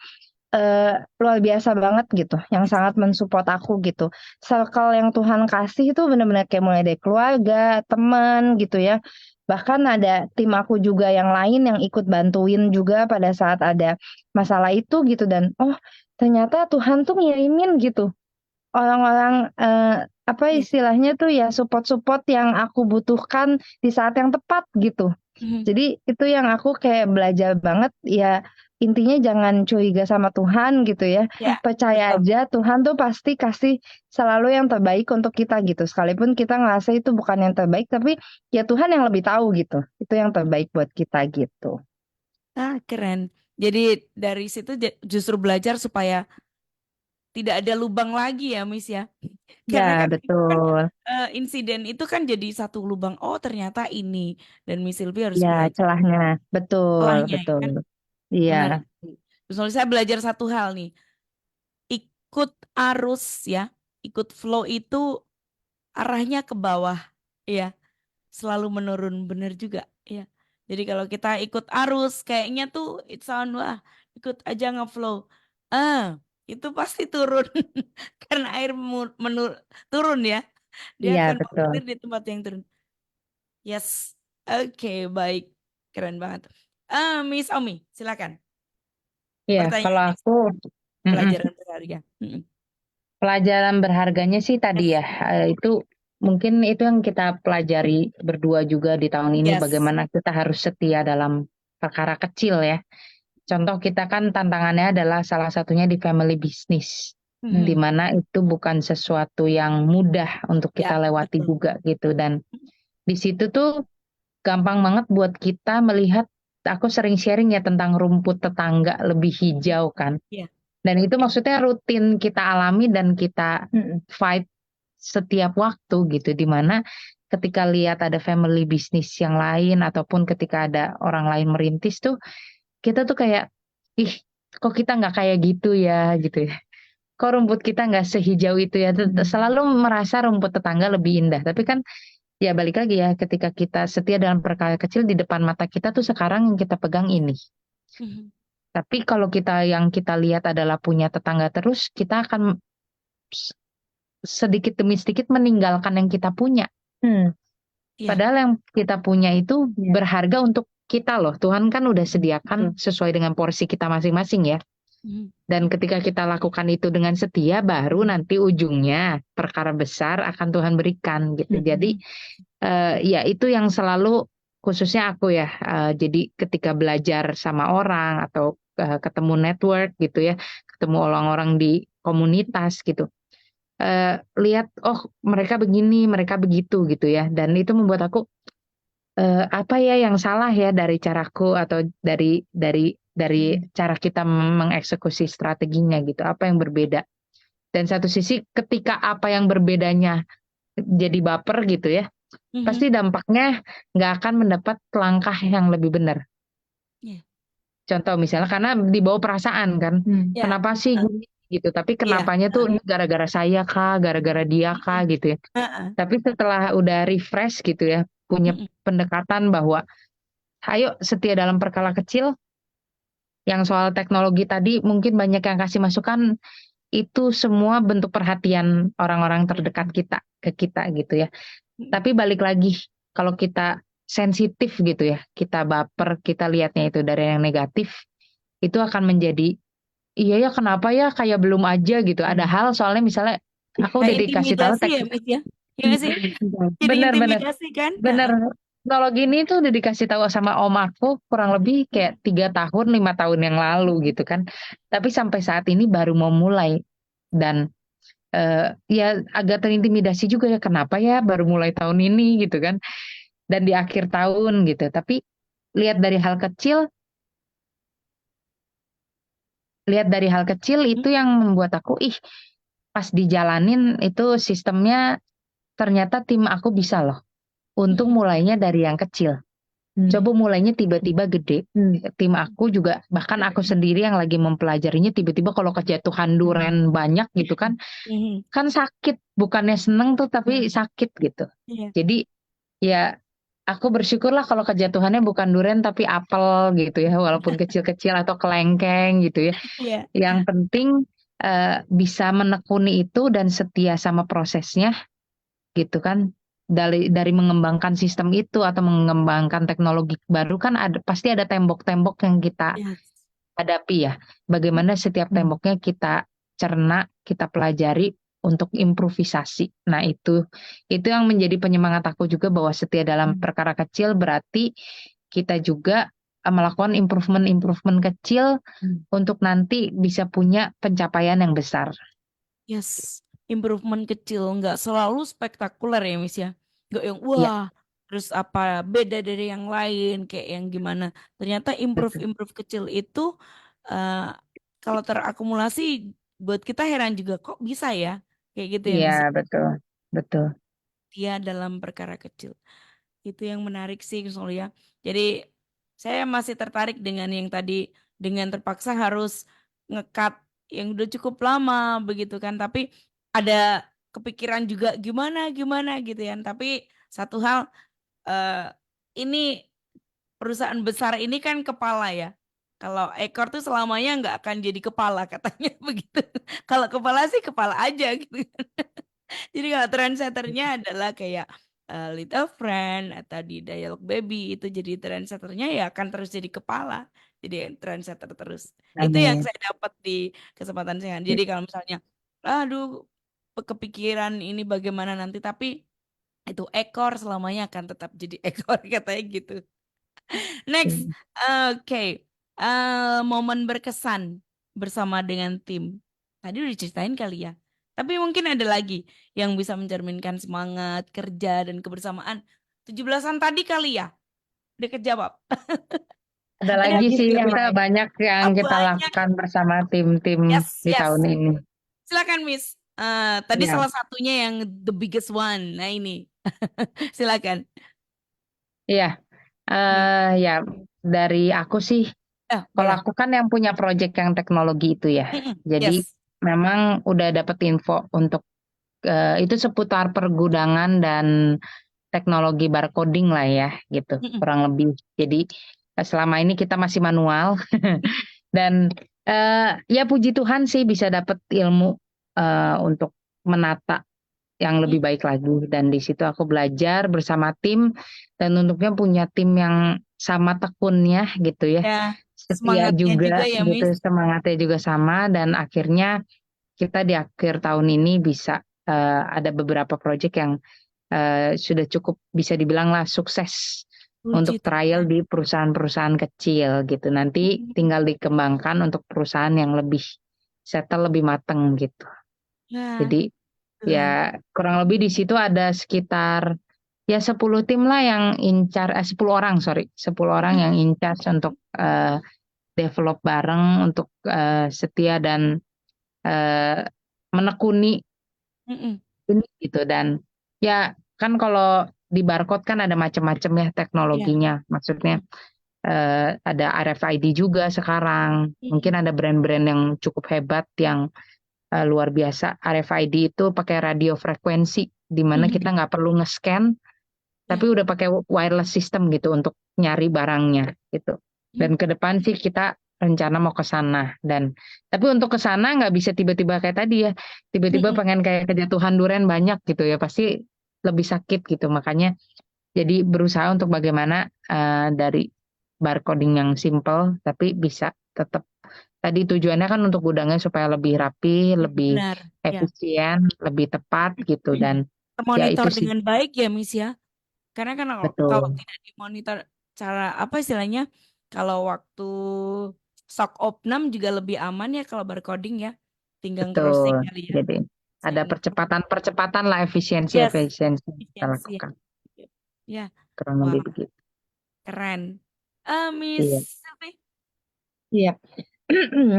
luar biasa banget gitu, yang sangat mensupport aku gitu. Circle yang Tuhan kasih itu benar-benar kayak mulai dari keluarga, teman gitu ya. Bahkan ada tim aku juga yang lain yang ikut bantuin juga pada saat ada masalah itu gitu dan oh ternyata Tuhan tuh ngirimin gitu orang-orang apa Iya. istilahnya tuh ya support-support yang aku butuhkan di saat yang tepat gitu. Mhm. Jadi itu yang aku kayak belajar banget ya intinya jangan curiga sama Tuhan gitu ya. Ya, Percaya betul. aja Tuhan tuh pasti kasih selalu yang terbaik untuk kita gitu. Sekalipun kita ngerasa itu bukan yang terbaik tapi ya Tuhan yang lebih tahu gitu. Itu yang terbaik buat kita gitu. Ah, keren. Jadi dari situ justru belajar supaya tidak ada lubang lagi ya, Miss ya. Karena Ya kan itu kan betul. insiden itu kan jadi satu lubang. Oh, ternyata ini dan Miss Sylvie harus Ya belajar celahnya. Betul, setelahnya ya betul. kan. Iya. Menarik. Terus kalau saya belajar satu hal nih, ikut arus ya, ikut flow itu arahnya ke bawah, ya, selalu menurun bener juga, ya. Jadi kalau kita ikut arus, kayaknya tuh it sound wah, ikut aja ngeflow. Ah, itu pasti turun karena air turun ya. Dia Iya akan betul. mengalir di tempat yang turun. Yes, oke, baik, keren banget. Miss Omi, silakan. Iya, kalau Pertanyaannya aku mm-mm. pelajaran berharga. Mm-mm. Pelajaran berharganya sih tadi Yes, ya, itu mungkin itu yang kita pelajari berdua juga di tahun ini, yes. bagaimana kita harus setia dalam perkara kecil ya. Contoh kita kan tantangannya adalah salah satunya di family business, di Mhm. mana itu bukan sesuatu yang mudah untuk kita Ya, lewati betul. juga gitu. Dan di situ tuh gampang banget buat kita melihat, aku sering sharing ya tentang rumput tetangga lebih hijau kan. Ya. Dan itu maksudnya rutin kita alami dan kita fight setiap waktu gitu. Dimana ketika lihat ada family bisnis yang lain ataupun ketika ada orang lain merintis tuh, kita tuh kayak, ih kok kita nggak kayak gitu ya gitu ya. Kok rumput kita nggak sehijau itu ya. Selalu merasa rumput tetangga lebih indah. Tapi kan ya balik lagi ya ketika kita setia dalam perkara kecil di depan mata kita tuh sekarang yang kita pegang ini. Mhm. Tapi kalau kita yang kita lihat adalah punya tetangga terus, kita akan sedikit demi sedikit meninggalkan yang kita punya. Iya. Padahal yang kita punya itu berharga untuk kita loh. Tuhan kan udah sediakan sesuai dengan porsi kita masing-masing ya. Mhm. Dan ketika kita lakukan itu dengan setia, baru nanti ujungnya perkara besar akan Tuhan berikan gitu. Jadi ya itu yang selalu khususnya aku ya. Jadi ketika belajar sama orang atau ketemu network gitu ya, ketemu orang-orang di komunitas gitu, lihat oh mereka begini, mereka begitu gitu ya. Dan itu membuat aku apa ya yang salah ya dari caraku atau dari cara kita mengeksekusi strateginya gitu. Apa yang berbeda? Dan satu sisi ketika apa yang berbedanya jadi baper gitu ya, Mhm. pasti dampaknya nggak akan mendapat langkah yang lebih benar. Iya. Contoh misalnya karena dibawa perasaan kan, Ya. kenapa sih Heeh. gini gitu? Tapi Iya. kenapanya tuh ini gara-gara saya kah, gara-gara dia kah Mhm. gitu ya. Heeh. Tapi setelah udah refresh gitu ya, punya Mhm. pendekatan bahwa ayo setia dalam perkara kecil, yang soal teknologi tadi mungkin banyak yang kasih masukan, itu semua bentuk perhatian orang-orang terdekat kita ke kita gitu ya. Mhm. Tapi balik lagi, kalau kita sensitif gitu ya, kita baper, kita lihatnya itu dari yang negatif, itu akan menjadi, iya ya kenapa ya kayak belum aja gitu. Ada hal soalnya misalnya, aku Kayak udah dikasih tahu intimidasi ya, Miss ya? Iya nggak sih? Jadi benar-benar intimidasi kan? bener. Heeh. Kalau gini tuh udah dikasih tahu sama om aku kurang lebih kayak 3 tahun, 5 tahun yang lalu gitu kan. Tapi sampai saat ini baru mau mulai dan ya agak terintimidasi juga ya kenapa ya baru mulai tahun ini gitu kan. dan di akhir tahun gitu. Tapi lihat dari hal kecil, lihat dari hal kecil Hmm, itu yang membuat aku pas dijalanin itu sistemnya ternyata tim aku bisa loh. Untung hmm, mulainya dari yang kecil. hmm, Coba mulainya tiba-tiba gede. Tim aku juga, bahkan aku sendiri yang lagi mempelajarinya, tiba-tiba kalau kejatuhan duren banyak gitu kan, hmm, kan sakit. Bukannya seneng tuh, tapi sakit gitu. iya, Jadi ya aku bersyukurlah kalau kejatuhannya bukan duren tapi apel gitu ya, walaupun kecil-kecil atau kelengkeng gitu ya. iya, Yang penting bisa menekuni itu dan setia sama prosesnya gitu kan. Dari mengembangkan sistem itu atau mengembangkan teknologi baru kan pasti ada tembok-tembok yang kita yes. hadapi ya. Bagaimana setiap temboknya kita cerna, kita pelajari untuk improvisasi. Nah, itu yang menjadi penyemangat aku juga bahwa setia dalam perkara kecil berarti kita juga melakukan improvement-improvement kecil untuk nanti bisa punya pencapaian yang besar. Yes, improvement kecil, nggak selalu spektakuler ya, Miss ya. Nggak yang Ya, wah, terus apa beda dari yang lain, kayak yang gimana. Ternyata betul. improve kecil itu eh, kalau terakumulasi buat kita heran juga kok bisa ya, kayak gitu ya, Iya, Miss. betul. Betul. Dia dalam perkara kecil. Itu yang menarik sih, Gus ya. Jadi saya masih tertarik dengan yang tadi dengan terpaksa harus ngekat yang udah cukup lama begitu kan. Tapi ada kepikiran juga gimana gimana gitu ya. Tapi satu hal eh, ini perusahaan besar ini kan kepala ya. Kalau ekor tuh selamanya nggak akan jadi kepala katanya begitu. Kalau kepala sih kepala aja gitu. Jadi kalau trendsetternya adalah kayak Little Friend atau di Dialog Baby itu jadi trendsetternya ya akan terus jadi kepala. Jadi trendsetter terus. Itu yang Amin. saya dapat di kesempatan saya. Jadi kalau misalnya, aduh kepikiran ini bagaimana nanti, tapi itu ekor selamanya akan tetap jadi ekor katanya gitu. Next, oke. Momen berkesan bersama dengan tim. Tadi udah diceritain kali ya. Tapi mungkin ada lagi yang bisa mencerminkan semangat kerja dan kebersamaan. 17-an tadi kali ya. Udah kejawab. Ada Ada lagi sih lagi. kita banyak yang kita Banyak. lakukan bersama tim-tim Yes, di tahun yes. ini. Silakan, Miss. Tadi Ya, salah satunya yang the biggest one. Nah ini. Silakan. iya. Nih. Ya dari aku sih, kalau Boleh. aku kan yang punya project yang teknologi itu ya. Mm-mm. Jadi Yes. memang udah dapet info untuk itu seputar pergudangan dan teknologi barcoding lah ya, gitu Mm-mm. kurang lebih. Jadi selama ini kita masih manual dan ya puji Tuhan sih bisa dapet ilmu untuk menata yang lebih Mm. baik lagi dan di situ aku belajar bersama tim dan untuknya punya tim yang sama tekunnya gitu ya, Ya, setia semangatnya juga juga ya, gitu, Miss. semangatnya juga sama dan akhirnya kita di akhir tahun ini bisa ada beberapa proyek yang sudah cukup bisa dibilang lah sukses Puji untuk trial Tuhan. di perusahaan-perusahaan kecil gitu. Nanti Mm. tinggal dikembangkan untuk perusahaan yang lebih settle, lebih mateng gitu. Ya, Jadi Tuhan. ya kurang lebih di situ ada sekitar ya 10 tim lah yang 10 orang, sorry, 10 orang Mm. yang in charge untuk develop bareng, untuk setia dan eh, menekuni Mm-mm. ini gitu. Dan ya kan kalau di barcode kan ada macam-macam ya Ya. teknologinya, maksudnya ada RFID juga sekarang, mungkin Mm-mm. ada brand-brand yang cukup hebat yang luar biasa. RFID itu pakai radio frekuensi, di mana Mhm. kita nggak perlu nge-scan, tapi Ya. udah pakai wireless system gitu untuk nyari barangnya gitu. Mm. Dan ke depan sih kita rencana mau ke sana dan tapi untuk ke sana nggak bisa tiba-tiba kayak tadi ya, tiba-tiba Mm-mm. pengen kayak kejatuhan duren banyak gitu ya, pasti lebih sakit gitu. Makanya jadi berusaha untuk bagaimana dari barcoding yang simple tapi bisa tetap tadi tujuannya kan untuk gudangnya supaya lebih rapi, lebih Benar. Ya. efisien, lebih tepat gitu dan ya Termonitor itu sih dengan baik ya, Miss ya. Karena kan kalau betul. tidak dimonitor cara apa istilahnya, kalau waktu stock opnam juga lebih aman ya kalau barcoding ya. Tinggal crossing Betul. kali ya. Jadi ada Scan. percepatan-percepatan lah, Yes, efisiensi-efisiensi yang kita efisiensi ya. lakukan. Ya. kurang lebih Wah, begitu. keren. Miss Iya. Silvi? Iya.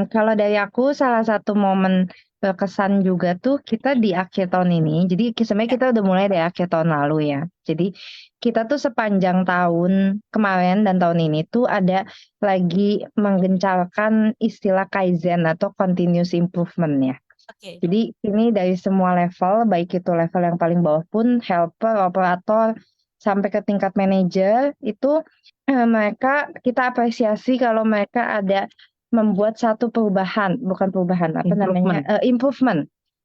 Kalau dari aku salah satu momen berkesan juga tuh kita di akhir tahun ini. Jadi sebenarnya Ya, kita udah mulai dari akhir tahun lalu ya. Jadi kita tuh sepanjang tahun kemarin dan tahun ini tuh ada lagi menggencarkan istilah Kaizen atau continuous improvement ya. oke. Jadi ini dari semua level, baik itu level yang paling bawah pun, helper, operator, sampai ke tingkat manajer, itu mereka kita apresiasi kalau mereka ada membuat satu perubahan, bukan perubahan, apa namanya, improvement.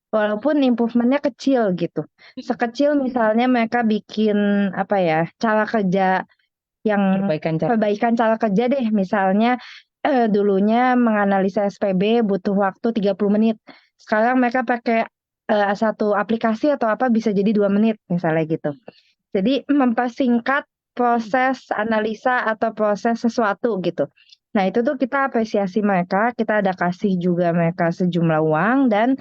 Walaupun improvementnya kecil gitu. Sekecil misalnya mereka bikin apa ya, cara kerja yang perbaikan cara kerja deh. Misalnya dulunya menganalisa SPB butuh waktu 30 menit. Sekarang mereka pakai satu aplikasi atau apa bisa jadi 2 menit misalnya gitu. Jadi mempersingkat proses analisa atau proses sesuatu gitu. Nah itu tuh kita apresiasi mereka, kita ada kasih juga mereka sejumlah uang dan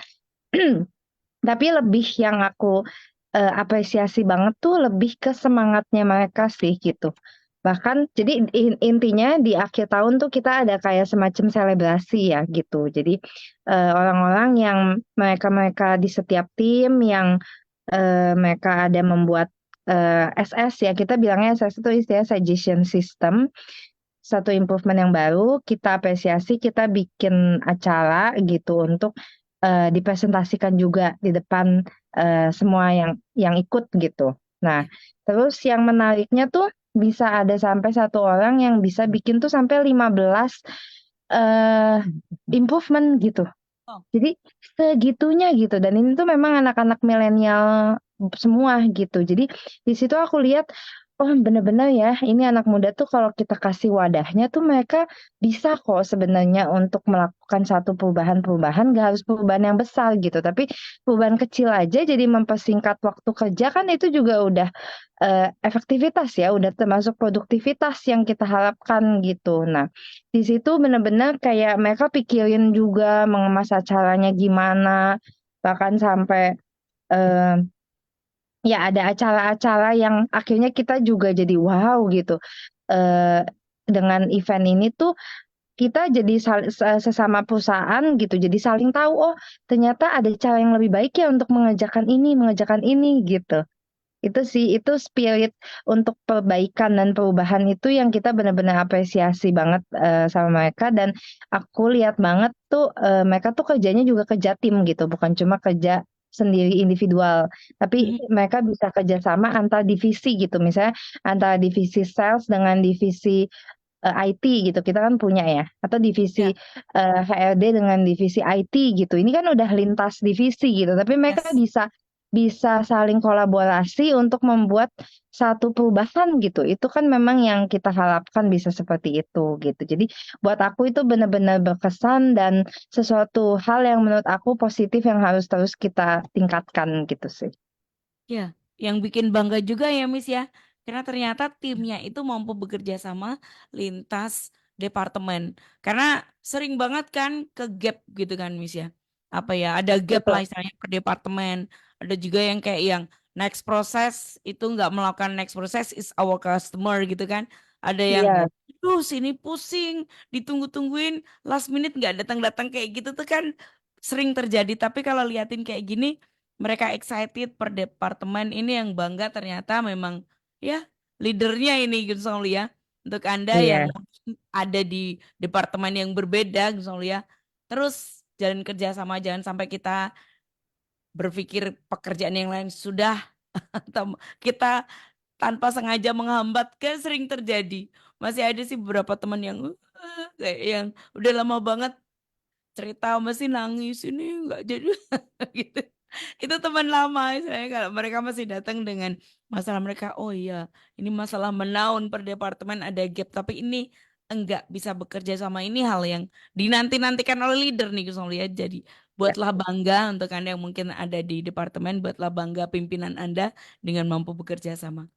tapi lebih yang aku apresiasi banget tuh lebih ke semangatnya mereka sih gitu. Bahkan jadi intinya di akhir tahun tuh kita ada kayak semacam selebrasi ya gitu. Jadi orang-orang yang mereka-mereka di setiap tim yang mereka ada membuat SS ya, kita bilangnya SS itu istilah suggestion system, satu improvement yang baru, kita apresiasi, kita bikin acara gitu untuk dipresentasikan juga di depan semua yang ikut gitu. Nah, Ya. terus yang menariknya tuh bisa ada sampai satu orang yang bisa bikin tuh sampai 15 eh improvement gitu. Oh, Jadi segitunya gitu dan ini tuh memang anak-anak milenial semua gitu. Jadi di situ aku lihat, oh bener-bener ya ini anak muda tuh kalau kita kasih wadahnya tuh mereka bisa kok sebenarnya untuk melakukan satu perubahan-perubahan, gak harus perubahan yang besar gitu. Tapi perubahan kecil aja jadi mempersingkat waktu kerja kan itu juga udah efektivitas ya, udah termasuk produktivitas yang kita harapkan gitu. Nah, di situ benar-benar kayak mereka pikirin juga mengemas acaranya gimana, bahkan sampai eh, ya ada acara-acara yang akhirnya kita juga jadi wow gitu. Eh, dengan event ini tuh kita jadi sesama perusahaan gitu, jadi saling tahu oh ternyata ada cara yang lebih baik ya untuk mengerjakan ini gitu. Itu sih, itu spirit untuk perbaikan dan perubahan itu yang kita benar-benar apresiasi banget sama mereka dan aku lihat banget tuh mereka tuh kerjanya juga kerja tim gitu, bukan cuma kerja sendiri individual, tapi mhm. mereka bisa kerja sama antar divisi gitu, misalnya antara divisi sales dengan divisi IT gitu, kita kan punya ya, atau divisi Ya, HRD dengan divisi IT gitu. Ini kan udah lintas divisi gitu, tapi mereka yes. bisa bisa saling kolaborasi untuk membuat satu perubahan gitu. Itu kan memang yang kita harapkan bisa seperti itu gitu. Jadi buat aku itu benar-benar berkesan dan sesuatu hal yang menurut aku positif yang harus terus kita tingkatkan gitu sih. Ya, yang bikin bangga juga ya Miss ya, karena ternyata timnya itu mampu bekerja sama lintas departemen. Karena sering banget kan ke gap gitu kan Miss ya. Apa ya, ada gap lah Betul. istilahnya per departemen. Ada juga yang kayak yang next process itu nggak melakukan next process is our customer gitu kan. Ada yang Iya, tuh sini pusing, ditunggu-tungguin, last minute nggak datang-datang kayak gitu tuh kan sering terjadi. Tapi kalau liatin kayak gini mereka excited per departemen ini yang bangga ternyata memang ya leadernya ini Gus Solly ya untuk Anda yang iya, mungkin ada di departemen yang berbeda Gus Solly ya terus jalan kerja sama jangan sampai kita berpikir pekerjaan yang lain sudah atau kita tanpa sengaja menghambat kan sering terjadi masih ada sih beberapa teman yang kayak yang udah lama banget cerita masih nangis ini nggak jadi gitu. Itu teman lama saya kalau mereka masih datang dengan masalah mereka, oh iya, ini masalah menaun per departemen ada gap, tapi ini enggak bisa bekerja sama ini hal yang dinanti-nantikan oleh leader nih Gus lihat. Jadi iya, buatlah bangga untuk Anda yang mungkin ada di departemen, buatlah bangga pimpinan Anda dengan mampu bekerja sama.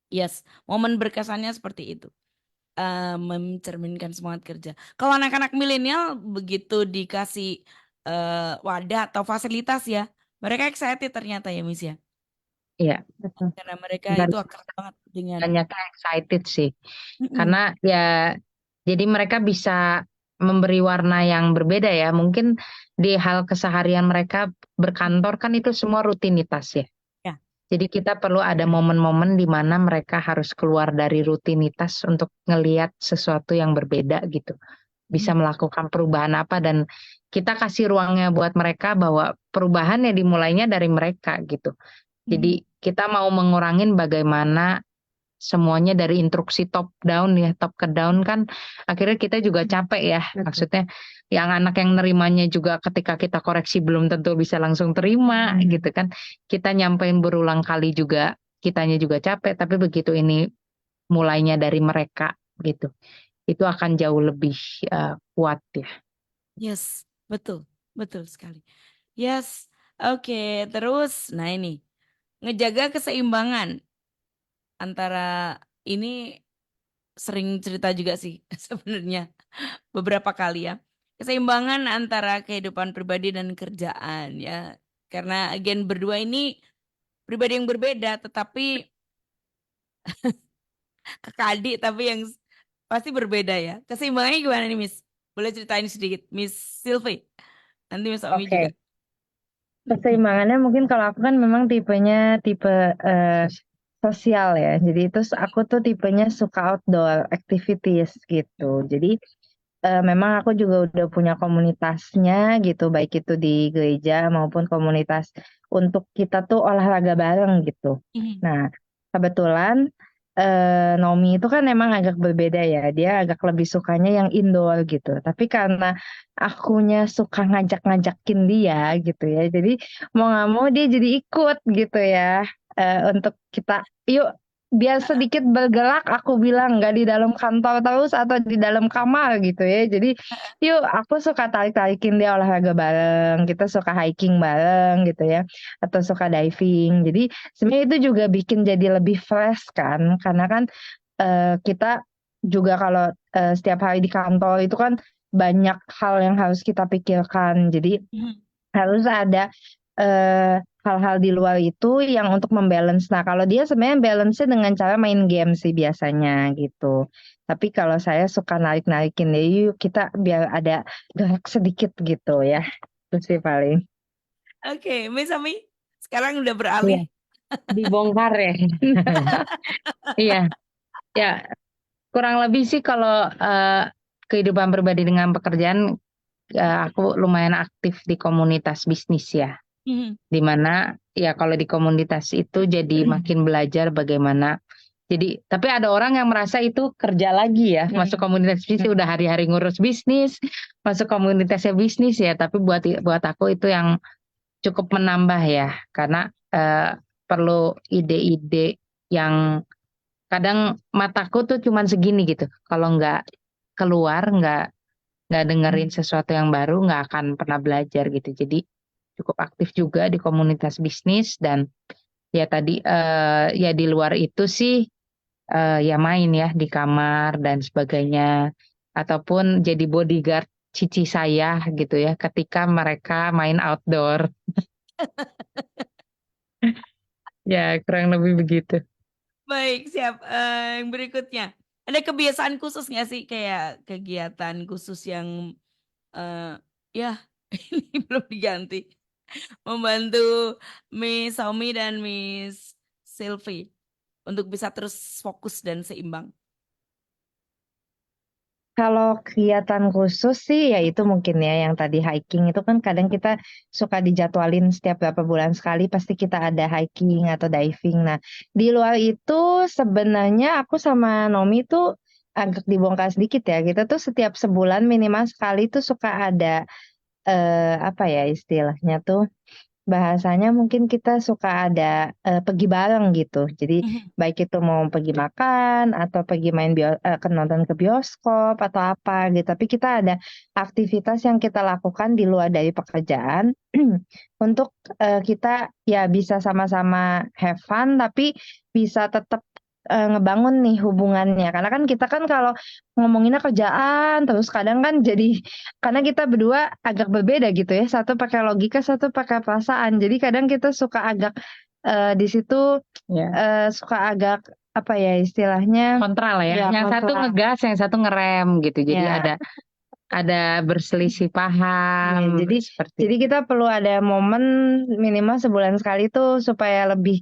Yes, momen berkesannya seperti itu mencerminkan semangat kerja. Kalau anak-anak milenial begitu dikasih wadah atau fasilitas ya, mereka excited ternyata ya Miss ya. Iya, betul. karena mereka Dan itu akrab banget dengan ternyata excited sih. Mm-mm. Karena ya jadi mereka bisa memberi warna yang berbeda ya. Mungkin di hal keseharian mereka berkantor kan itu semua rutinitas ya. Ya. Jadi kita perlu ada momen-momen di mana mereka harus keluar dari rutinitas untuk ngelihat sesuatu yang berbeda gitu. Bisa Mhm. melakukan perubahan apa dan kita kasih ruangnya buat mereka bahwa perubahan ya dimulainya dari mereka gitu. Mhm. Jadi kita mau mengurangin bagaimana semuanya dari instruksi top down ya, top ke down kan akhirnya kita juga capek ya. Betul. Maksudnya yang anak yang nerimanya juga ketika kita koreksi belum tentu bisa langsung terima gitu kan. Kita nyampein berulang kali juga kitanya juga capek, tapi begitu ini mulainya dari mereka gitu. Itu akan jauh lebih kuat ya. Yes, betul, betul sekali. Yes, oke. Terus, nah ini ngejaga keseimbangan antara ini sering cerita juga sih sebenarnya beberapa kali ya. Keseimbangan antara kehidupan pribadi dan kerjaan ya. Karena agen berdua ini pribadi yang berbeda, tetapi kakak adik tapi yang pasti berbeda ya. Keseimbangannya gimana nih, Miss? Boleh ceritain sedikit, Miss Sylvie. Nanti Miss Omi juga. Oke. Keseimbangannya mungkin kalau aku kan memang tipenya tipe sosial ya. Jadi itu aku tuh tipenya suka outdoor activities gitu. Jadi memang aku juga udah punya komunitasnya gitu, baik itu di gereja maupun komunitas untuk kita tuh olahraga bareng gitu. Mhm. Nah, kebetulan Nomi itu kan emang agak berbeda ya. Dia agak lebih sukanya yang indoor gitu. Tapi karena akunya suka ngajak-ngajakin dia gitu ya. Jadi mau nggak mau dia jadi ikut gitu ya. Untuk kita, yuk biar sedikit bergerak aku bilang nggak di dalam kantor terus atau di dalam kamar gitu ya. Jadi yuk aku suka tarik-tarikin dia olahraga bareng, kita suka hiking bareng gitu ya, atau suka diving. Jadi sebenarnya itu juga bikin jadi lebih fresh kan, karena kan kita juga kalau setiap hari di kantor itu kan banyak hal yang harus kita pikirkan. Jadi Mhm. harus ada hal-hal di luar itu yang untuk membalance. Nah, kalau dia sebenarnya balance-nya dengan cara main game sih biasanya gitu. Tapi kalau saya suka narik-narikin dia, yuk kita biar ada gerak sedikit gitu ya. Itu sih paling. Oke, Miss Omi sekarang udah Iya, beralih. dibongkar ya. Iya, ya kurang lebih sih kalau kehidupan pribadi dengan pekerjaan aku lumayan aktif di komunitas bisnis ya. Mhm. Di mana ya kalau di komunitas itu jadi makin belajar bagaimana. Jadi, tapi ada orang yang merasa itu kerja lagi ya, masuk komunitas bisnis udah hari-hari ngurus bisnis, masuk komunitasnya bisnis ya. Tapi buat buat aku itu yang cukup menambah ya, karena perlu ide-ide yang kadang mataku tuh cuman segini gitu. Kalau nggak keluar, nggak dengerin sesuatu yang baru, nggak akan pernah belajar gitu. Jadi cukup aktif juga di komunitas bisnis dan ya tadi ya di luar itu sih ya main ya di kamar dan sebagainya ataupun jadi bodyguard cici saya gitu ya ketika mereka main outdoor ya kurang lebih begitu. Baik, siap. Yang berikutnya, ada kebiasaan khusus nggak sih kayak kegiatan khusus yang eh ya ini belum diganti, membantu Miss Omi dan Miss Sylvie untuk bisa terus fokus dan seimbang. Kalau kegiatan khusus sih ya itu mungkin ya yang tadi hiking itu kan kadang kita suka dijadwalin setiap berapa bulan sekali pasti kita ada hiking atau diving. Nah, di luar itu sebenarnya aku sama Nomi tuh agak dibongkar sedikit ya. Kita tuh setiap sebulan minimal sekali tuh suka ada apa ya istilahnya tuh bahasanya mungkin kita suka ada pergi bareng gitu. Jadi Mhm. baik itu mau pergi makan atau pergi main ke nonton ke bioskop atau apa gitu. Tapi kita ada aktivitas yang kita lakukan di luar dari pekerjaan untuk kita ya bisa sama-sama have fun tapi bisa tetap ngebangun nih hubungannya. Karena kan kita kan kalau ngomonginnya kerjaan terus kadang kan jadi karena kita berdua agak berbeda gitu ya. Satu pakai logika, satu pakai perasaan. Jadi kadang kita suka agak di situ Ya. suka agak apa ya istilahnya Kontra lah ya. ya Yang satu kontra ngegas, yang satu ngerem gitu. Jadi ya. ada berselisih Ya, paham jadi seperti jadi itu. kita perlu ada momen minimal sebulan sekali tuh supaya lebih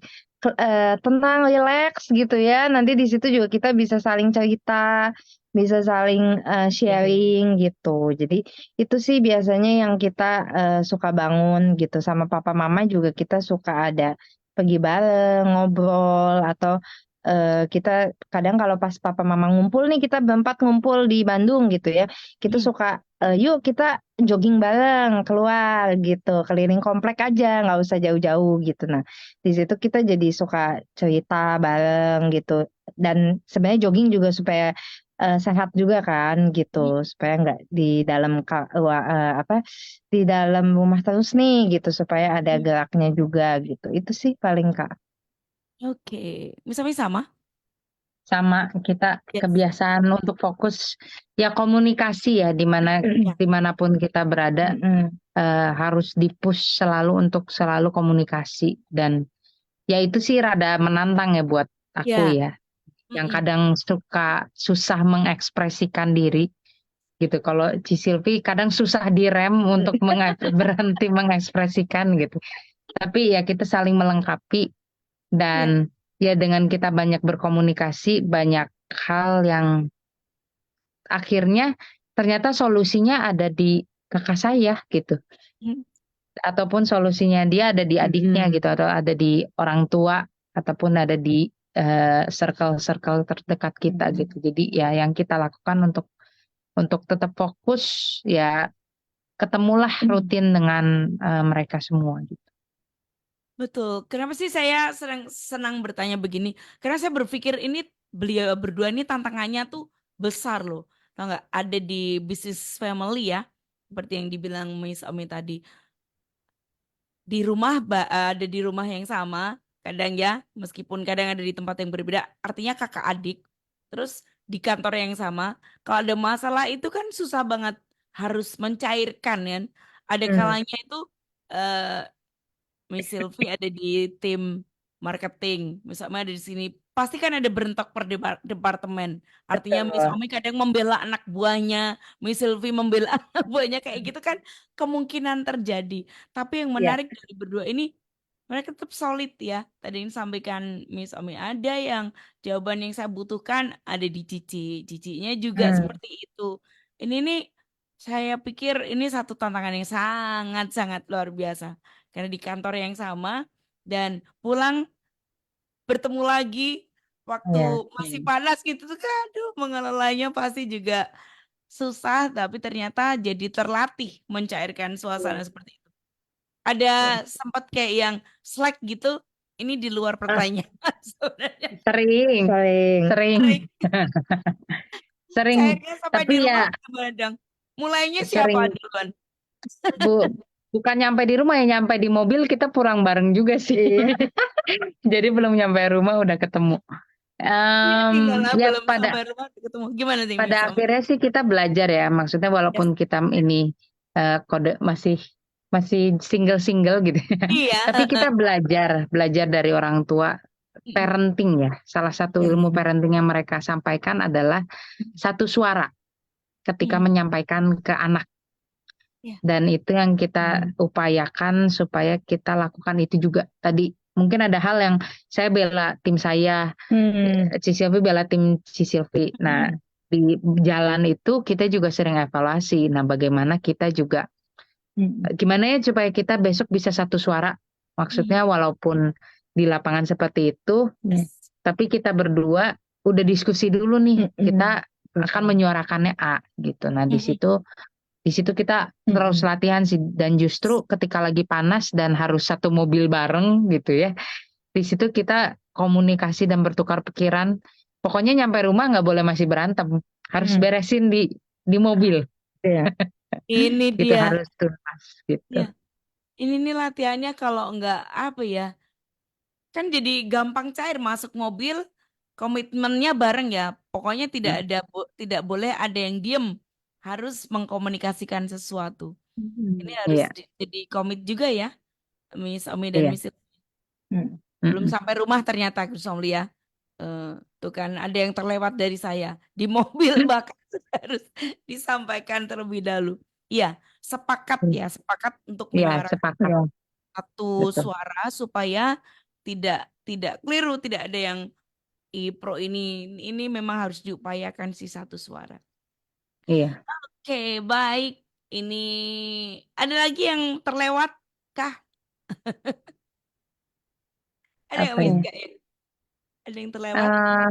tenang, rileks gitu ya. Nanti di situ juga kita bisa saling cerita, bisa saling sharing gitu. Jadi itu sih biasanya yang kita suka bangun gitu sama papa mama juga kita suka ada pergi bareng, ngobrol atau kita kadang kalau pas papa mama ngumpul nih kita berempat ngumpul di Bandung gitu ya. Kita Hmm. suka yuk kita jogging bareng keluar gitu, keliling komplek aja, nggak usah jauh-jauh gitu. Nah, di situ kita jadi suka cerita bareng gitu. Dan sebenarnya jogging juga supaya sehat juga kan gitu, supaya nggak di dalam apa di dalam rumah terus nih gitu, supaya ada geraknya juga gitu. Itu sih paling Kak. Oke, misalnya sama. Sama kita Yes. kebiasaan untuk fokus ya komunikasi ya Ya. dimanapun kita berada Mm-mm. harus dipush selalu untuk selalu komunikasi dan ya itu sih rada menantang ya buat aku Ya. ya yang Mm-mm. kadang suka susah mengekspresikan diri gitu. Kalau Ci Silvi kadang susah direm untuk berhenti mengekspresikan gitu. Tapi ya kita saling melengkapi Ya. dan ya dengan kita banyak berkomunikasi, banyak hal yang akhirnya ternyata solusinya ada di kakak saya gitu. Mm. Ataupun solusinya dia ada di adiknya gitu, atau ada di orang tua, ataupun ada di circle-circle terdekat kita gitu. Jadi ya yang kita lakukan untuk tetap fokus ya ketemulah rutin dengan mereka semua gitu. Betul. Kenapa sih saya senang bertanya begini? Karena saya berpikir ini beliau berdua ini tantangannya tuh besar loh. Tahu nggak? Ada di bisnis family ya, seperti yang dibilang Miss Omi tadi. Di rumah ada di rumah yang sama, kadang ya, meskipun kadang ada di tempat yang berbeda. Artinya kakak adik. Terus di kantor yang sama, kalau ada masalah itu kan susah banget harus mencairkan ya. Ada Hmm. kalanya itu eh, Miss Sylvie ada di tim marketing, Miss Omi ada di sini. Pasti kan ada berentok per departemen. Artinya Miss Betul. Omi kadang membela anak buahnya, Miss Sylvie membela anak buahnya kayak gitu kan kemungkinan terjadi. Tapi yang Ya. menarik dari berdua ini mereka tetap solid ya. Tadi yang disampaikan Miss Omi ada yang jawaban yang saya butuhkan ada di Cici. Cicinya juga Hmm. seperti itu. Ini nih saya pikir ini satu tantangan yang sangat-sangat luar biasa. Karena di kantor yang sama dan pulang bertemu lagi waktu Ya. masih panas gitu tuh kan, aduh mengelolanya pasti juga susah tapi ternyata jadi terlatih mencairkan suasana seperti itu. Ada sempat kayak yang slack gitu, ini di luar Ah, pertanyaan sebenarnya. Sering, sering. sering, Sering sering. cairnya sampai di Tapi rumah ya gimana dong? Mulainya siapa sering duluan? Bu, bukan nyampe di rumah ya, nyampe di mobil kita pulang bareng juga sih. Iya. Jadi belum nyampe rumah udah ketemu. Iya tinggal lah Ya belum sampai rumah ketemu. Gimana sih pada Miss Omi? akhirnya sih kita belajar ya. Maksudnya Yes. walaupun kita ini kode masih single-single gitu. Iya. Tapi kita belajar dari orang tua parenting ya. Salah satu Yes. ilmu parenting yang mereka sampaikan adalah satu suara ketika Hmm. menyampaikan ke anak. Ya. Dan itu yang kita upayakan supaya kita lakukan itu juga. Tadi mungkin ada hal yang saya bela tim saya, Hmm. Ci Silvi bela tim Ci Silvi. Nah, di jalan itu kita juga sering evaluasi. Nah, bagaimana kita juga, gimana ya supaya kita besok bisa satu suara. Hmm. Maksudnya walaupun di lapangan seperti itu, Yes. tapi kita berdua udah diskusi dulu nih. Mm-mm. Kita akan menyuarakannya A gitu. Nah, Mm-mm. di situ kita terus latihan sih dan justru ketika lagi panas dan harus satu mobil bareng gitu ya. Di situ kita komunikasi dan bertukar pikiran. Pokoknya nyampe rumah nggak boleh masih berantem. Harus Hmm. beresin di mobil. Iya. Ini Gitu dia. harus tuntas gitu. Ya, ini nih latihannya kalau enggak apa ya, kan jadi gampang cair masuk mobil, komitmennya bareng ya. Pokoknya tidak boleh ada yang diem, harus mengkomunikasikan sesuatu. Ini harus Iya, jadi komit juga ya, Miss Omi dan iya. Miss. Hmm. Belum Mm-mm. sampai rumah ternyata Gus Somli ya. Tuh kan ada yang terlewat dari saya di mobil bahkan sudah harus disampaikan terlebih dahulu. Iya, sepakat untuk Ya, menyuarakan sepakat. satu Betul. suara supaya tidak tidak keliru, tidak ada yang pro ini memang harus diupayakan sih satu suara. Iya. Oke, baik. Ini ada lagi yang terlewat kah? Ada yang Apa Miss ya? gak ya? Ada yang terlewat? Eh,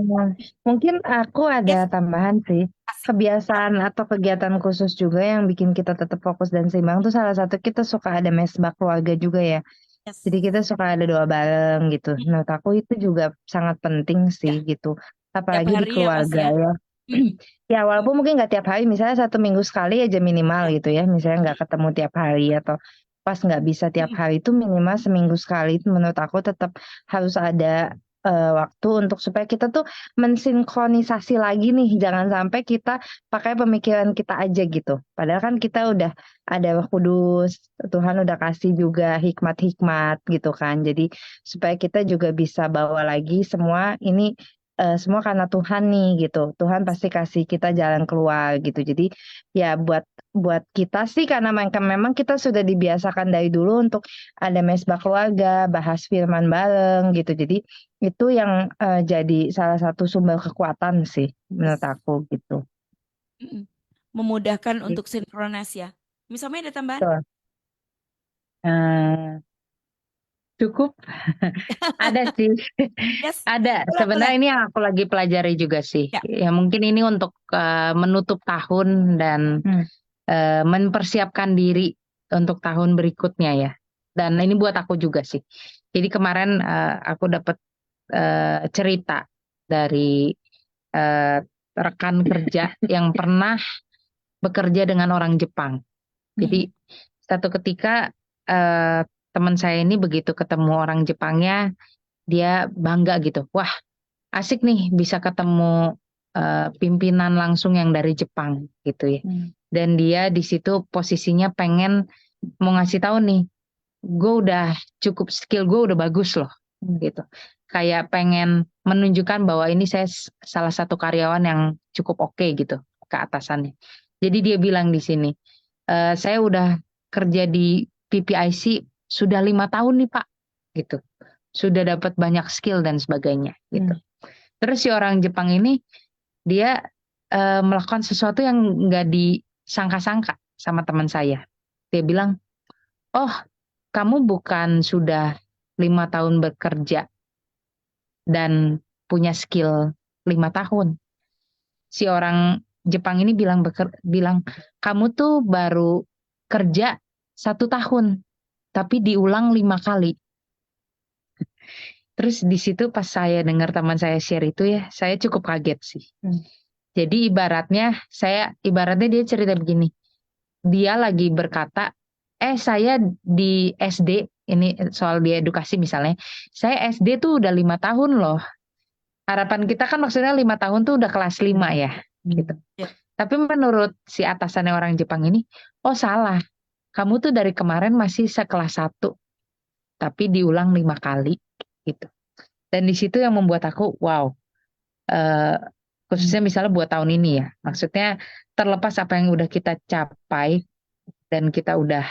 Mungkin aku ada Yes, tambahan sih. asik. Kebiasaan atau kegiatan khusus juga yang bikin kita tetap fokus dan seimbang tuh salah satu kita suka ada mesbah keluarga juga ya. Jadi Yes. kita suka ada doa bareng gitu. Mm, Menurut aku itu juga sangat penting sih ya, gitu. tiap Apalagi di hari ya Mas keluarga ya. ya. Mm-mm. Ya walaupun mungkin nggak tiap hari, misalnya 1 minggu sekali aja minimal Ya. gitu ya. Misalnya nggak ketemu tiap hari atau pas nggak bisa tiap Mm-mm. hari itu minimal seminggu sekali itu menurut aku tetap harus ada waktu untuk supaya kita tuh mensinkronisasi lagi nih. Jangan sampai kita pakai pemikiran kita aja gitu. Padahal kan kita udah ada Roh Kudus, Tuhan udah kasih juga hikmat-hikmat gitu kan. Jadi supaya kita juga bisa bawa lagi semua ini semua karena Tuhan nih gitu. Tuhan pasti kasih kita jalan keluar gitu. Jadi ya buat buat kita sih karena memang kita sudah dibiasakan dari dulu untuk ada mesbah keluarga, bahas firman bareng gitu. Jadi itu yang jadi salah satu sumber kekuatan sih menurut Yes. aku gitu. Mm-mm. Memudahkan Gitu. untuk sinkronis ya. Misalnya ada tambahan? Betul. Eh, cukup. Ada sih. Yes. Ada. Boleh, boleh. Sebenarnya ini yang aku lagi pelajari juga sih. Ya. Ya mungkin ini untuk menutup tahun dan Hmm. mempersiapkan diri untuk tahun berikutnya ya. Dan ini buat aku juga sih. Jadi kemarin aku dapat cerita dari eh, rekan kerja yang pernah bekerja dengan orang Jepang. Jadi Mm-mm. satu ketika eh, teman saya ini begitu ketemu orang Jepangnya, dia bangga gitu. Wah, asik nih bisa ketemu pimpinan langsung yang dari Jepang gitu ya. Hmm. Dan dia di situ posisinya pengen mau ngasih tahu nih, gue udah cukup skill gue udah bagus loh gitu. Kayak pengen menunjukkan bahwa ini saya salah satu karyawan yang cukup oke gitu ke atasannya. Jadi dia bilang di sini, saya udah kerja di PPIC sudah 5 tahun nih Pak, gitu. Sudah dapat banyak skill dan sebagainya gitu. Hmm. Terus si orang Jepang ini dia melakukan sesuatu yang nggak disangka-sangka sama teman saya. Dia bilang, oh kamu bukan sudah 5 tahun bekerja dan punya skill 5 tahun. Si orang Jepang ini bilang kamu tuh baru kerja 1 tahun, tapi diulang 5 kali. Terus di situ pas saya dengar teman saya share itu ya, saya cukup kaget sih. Hmm. Jadi ibaratnya dia cerita begini, dia lagi berkata, saya di SD, ini soal di edukasi misalnya, saya SD tuh udah 5 tahun loh. Harapan kita kan maksudnya 5 tahun tuh udah kelas 5 ya, gitu. Ya. Tapi menurut si atasannya orang Jepang ini, oh salah, kamu tuh dari kemarin masih sekelas 1, tapi diulang 5 kali, gitu. Dan di situ yang membuat aku, wow, eh, khususnya misalnya buat tahun ini ya, maksudnya terlepas apa yang udah kita capai dan kita udah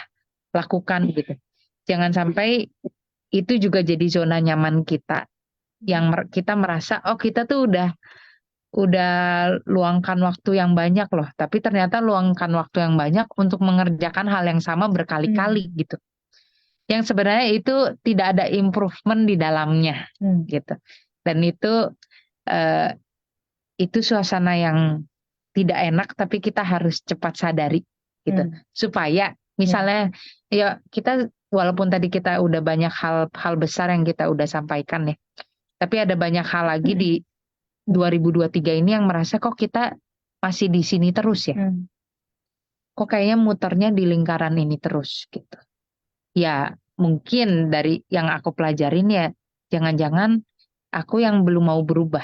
lakukan gitu. Jangan sampai itu juga jadi zona nyaman kita yang kita merasa oh kita tuh udah luangkan waktu yang banyak loh, tapi ternyata luangkan waktu yang banyak untuk mengerjakan hal yang sama berkali-kali gitu. Yang sebenarnya itu tidak ada improvement di dalamnya gitu. Dan eh, itu suasana yang tidak enak tapi kita harus cepat sadari gitu. Supaya misalnya ya kita walaupun tadi kita udah banyak hal besar yang kita udah sampaikan ya. Tapi ada banyak hal lagi di 2023 ini yang merasa kok kita masih di sini terus ya. Kok kayaknya muternya di lingkaran ini terus gitu. Ya mungkin dari yang aku pelajarin ya jangan-jangan aku yang belum mau berubah.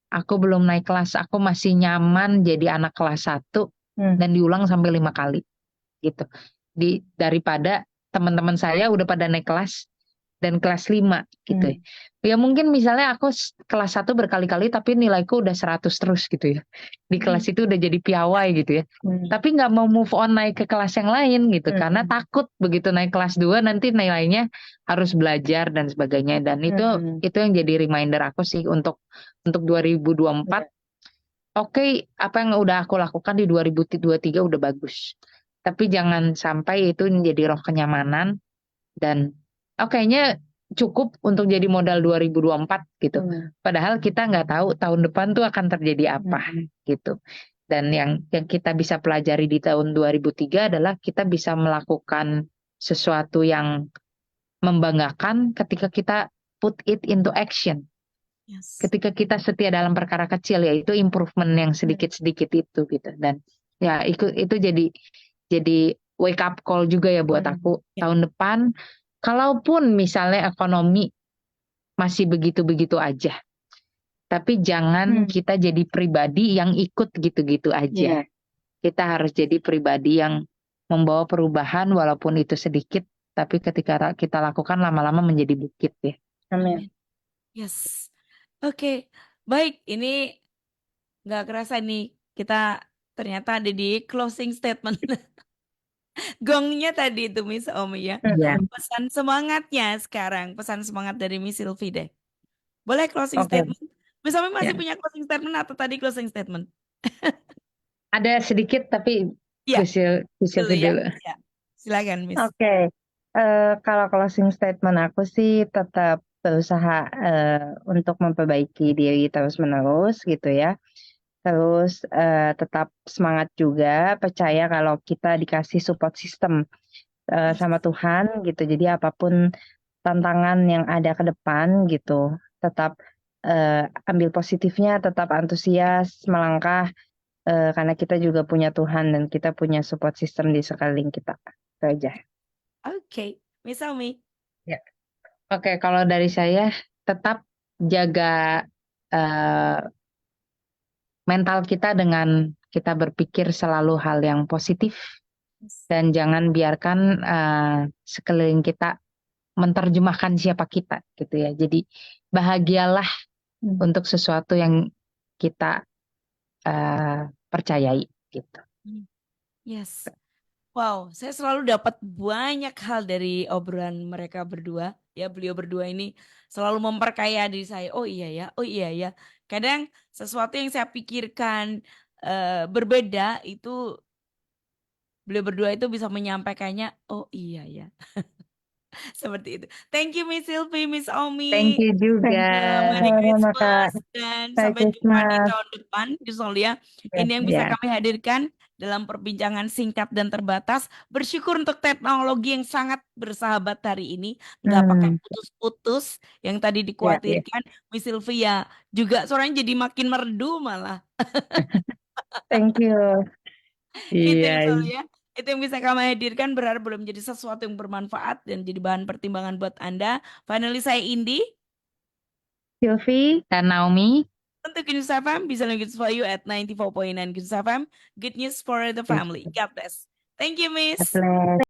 Aku belum naik kelas, aku masih nyaman jadi anak kelas 1 dan diulang sampai 5 kali gitu. Daripada teman-teman saya udah pada naik kelas, dan kelas 5 gitu ya. Ya mungkin misalnya aku kelas 1 berkali-kali tapi nilaiku udah 100 terus gitu ya. Di kelas itu udah jadi piawai gitu ya. Tapi nggak mau move on naik ke kelas yang lain gitu karena takut begitu naik kelas 2 nanti nilainya harus belajar dan sebagainya, dan itu yang jadi reminder aku sih untuk 2024. Oke, apa yang udah aku lakukan di 2023 udah bagus. Tapi jangan sampai itu menjadi roh kenyamanan dan kayaknya cukup untuk jadi modal 2024 gitu. Padahal kita nggak tahu tahun depan tuh akan terjadi apa gitu. Dan yang kita bisa pelajari di tahun 2003 adalah kita bisa melakukan sesuatu yang membanggakan ketika kita put it into action. Yes. Ketika kita setia dalam perkara kecil, yaitu improvement yang sedikit-sedikit itu gitu. Dan ya itu jadi wake up call juga ya buat aku tahun depan. Kalaupun misalnya ekonomi masih begitu-begitu aja, tapi jangan kita jadi pribadi yang ikut gitu-gitu aja. Kita harus jadi pribadi yang membawa perubahan walaupun itu sedikit, tapi ketika kita lakukan lama-lama menjadi bukit ya. Amin. Yes. Oke, baik. Ini nggak kerasa nih kita ternyata ada di closing statement. Gongnya tadi itu Miss Omi ya. Iya. Pesan semangatnya sekarang, pesan semangat dari Miss Sylvie deh. Boleh closing Oke. statement? Miss Omi masih Ya. punya closing statement atau tadi closing statement? Ada sedikit tapi Iya, Gus dulu ya. dulu. Ya. Silakan Miss. Oke, kalau closing statement aku sih tetap berusaha untuk memperbaiki diri terus-menerus gitu ya. Terus tetap semangat juga, percaya kalau kita dikasih support system sama Tuhan gitu. Jadi apapun tantangan yang ada ke depan gitu, tetap ambil positifnya, tetap antusias melangkah karena kita juga punya Tuhan dan kita punya support system di sekeliling kita. Itu aja. Oke, Miss Omi. Ya. Oke, kalau dari saya tetap jaga mental kita dengan kita berpikir selalu hal yang positif dan jangan biarkan sekeliling kita menerjemahkan siapa kita gitu ya. Jadi bahagialah untuk sesuatu yang kita percayai gitu. Yes. Wow, saya selalu dapat banyak hal dari obrolan mereka berdua. Ya, beliau berdua ini selalu memperkaya diri saya. Oh iya ya, oh iya ya. Kadang sesuatu yang saya pikirkan berbeda itu beliau berdua itu bisa menyampaikannya. Oh iya ya. Seperti itu. Thank you Miss Sylvie, Miss Omi. Thank you juga. Merry Sama-sama, Kak. Christmas dan Merry sampai jumpa di Christmas. tahun depan. Gus Aulia. Ini yang bisa Ya. kami hadirkan dalam perbincangan singkat dan terbatas. Bersyukur untuk teknologi yang sangat bersahabat hari ini. Nggak pakai putus-putus yang tadi dikhawatirkan. Miss Sylvia juga suaranya jadi makin merdu malah. Thank you. Itu Iya. Gus Aulia. Itu yang bisa kami hadirkan, berharap belum menjadi sesuatu yang bermanfaat dan jadi bahan pertimbangan buat Anda. Finally saya Indi. Sylvie. Dan Naomi. Untuk Good News FM, bisa lagi for you at 94.9 Good News FM. Good news for the family. God bless. Thank you, Miss. God bless.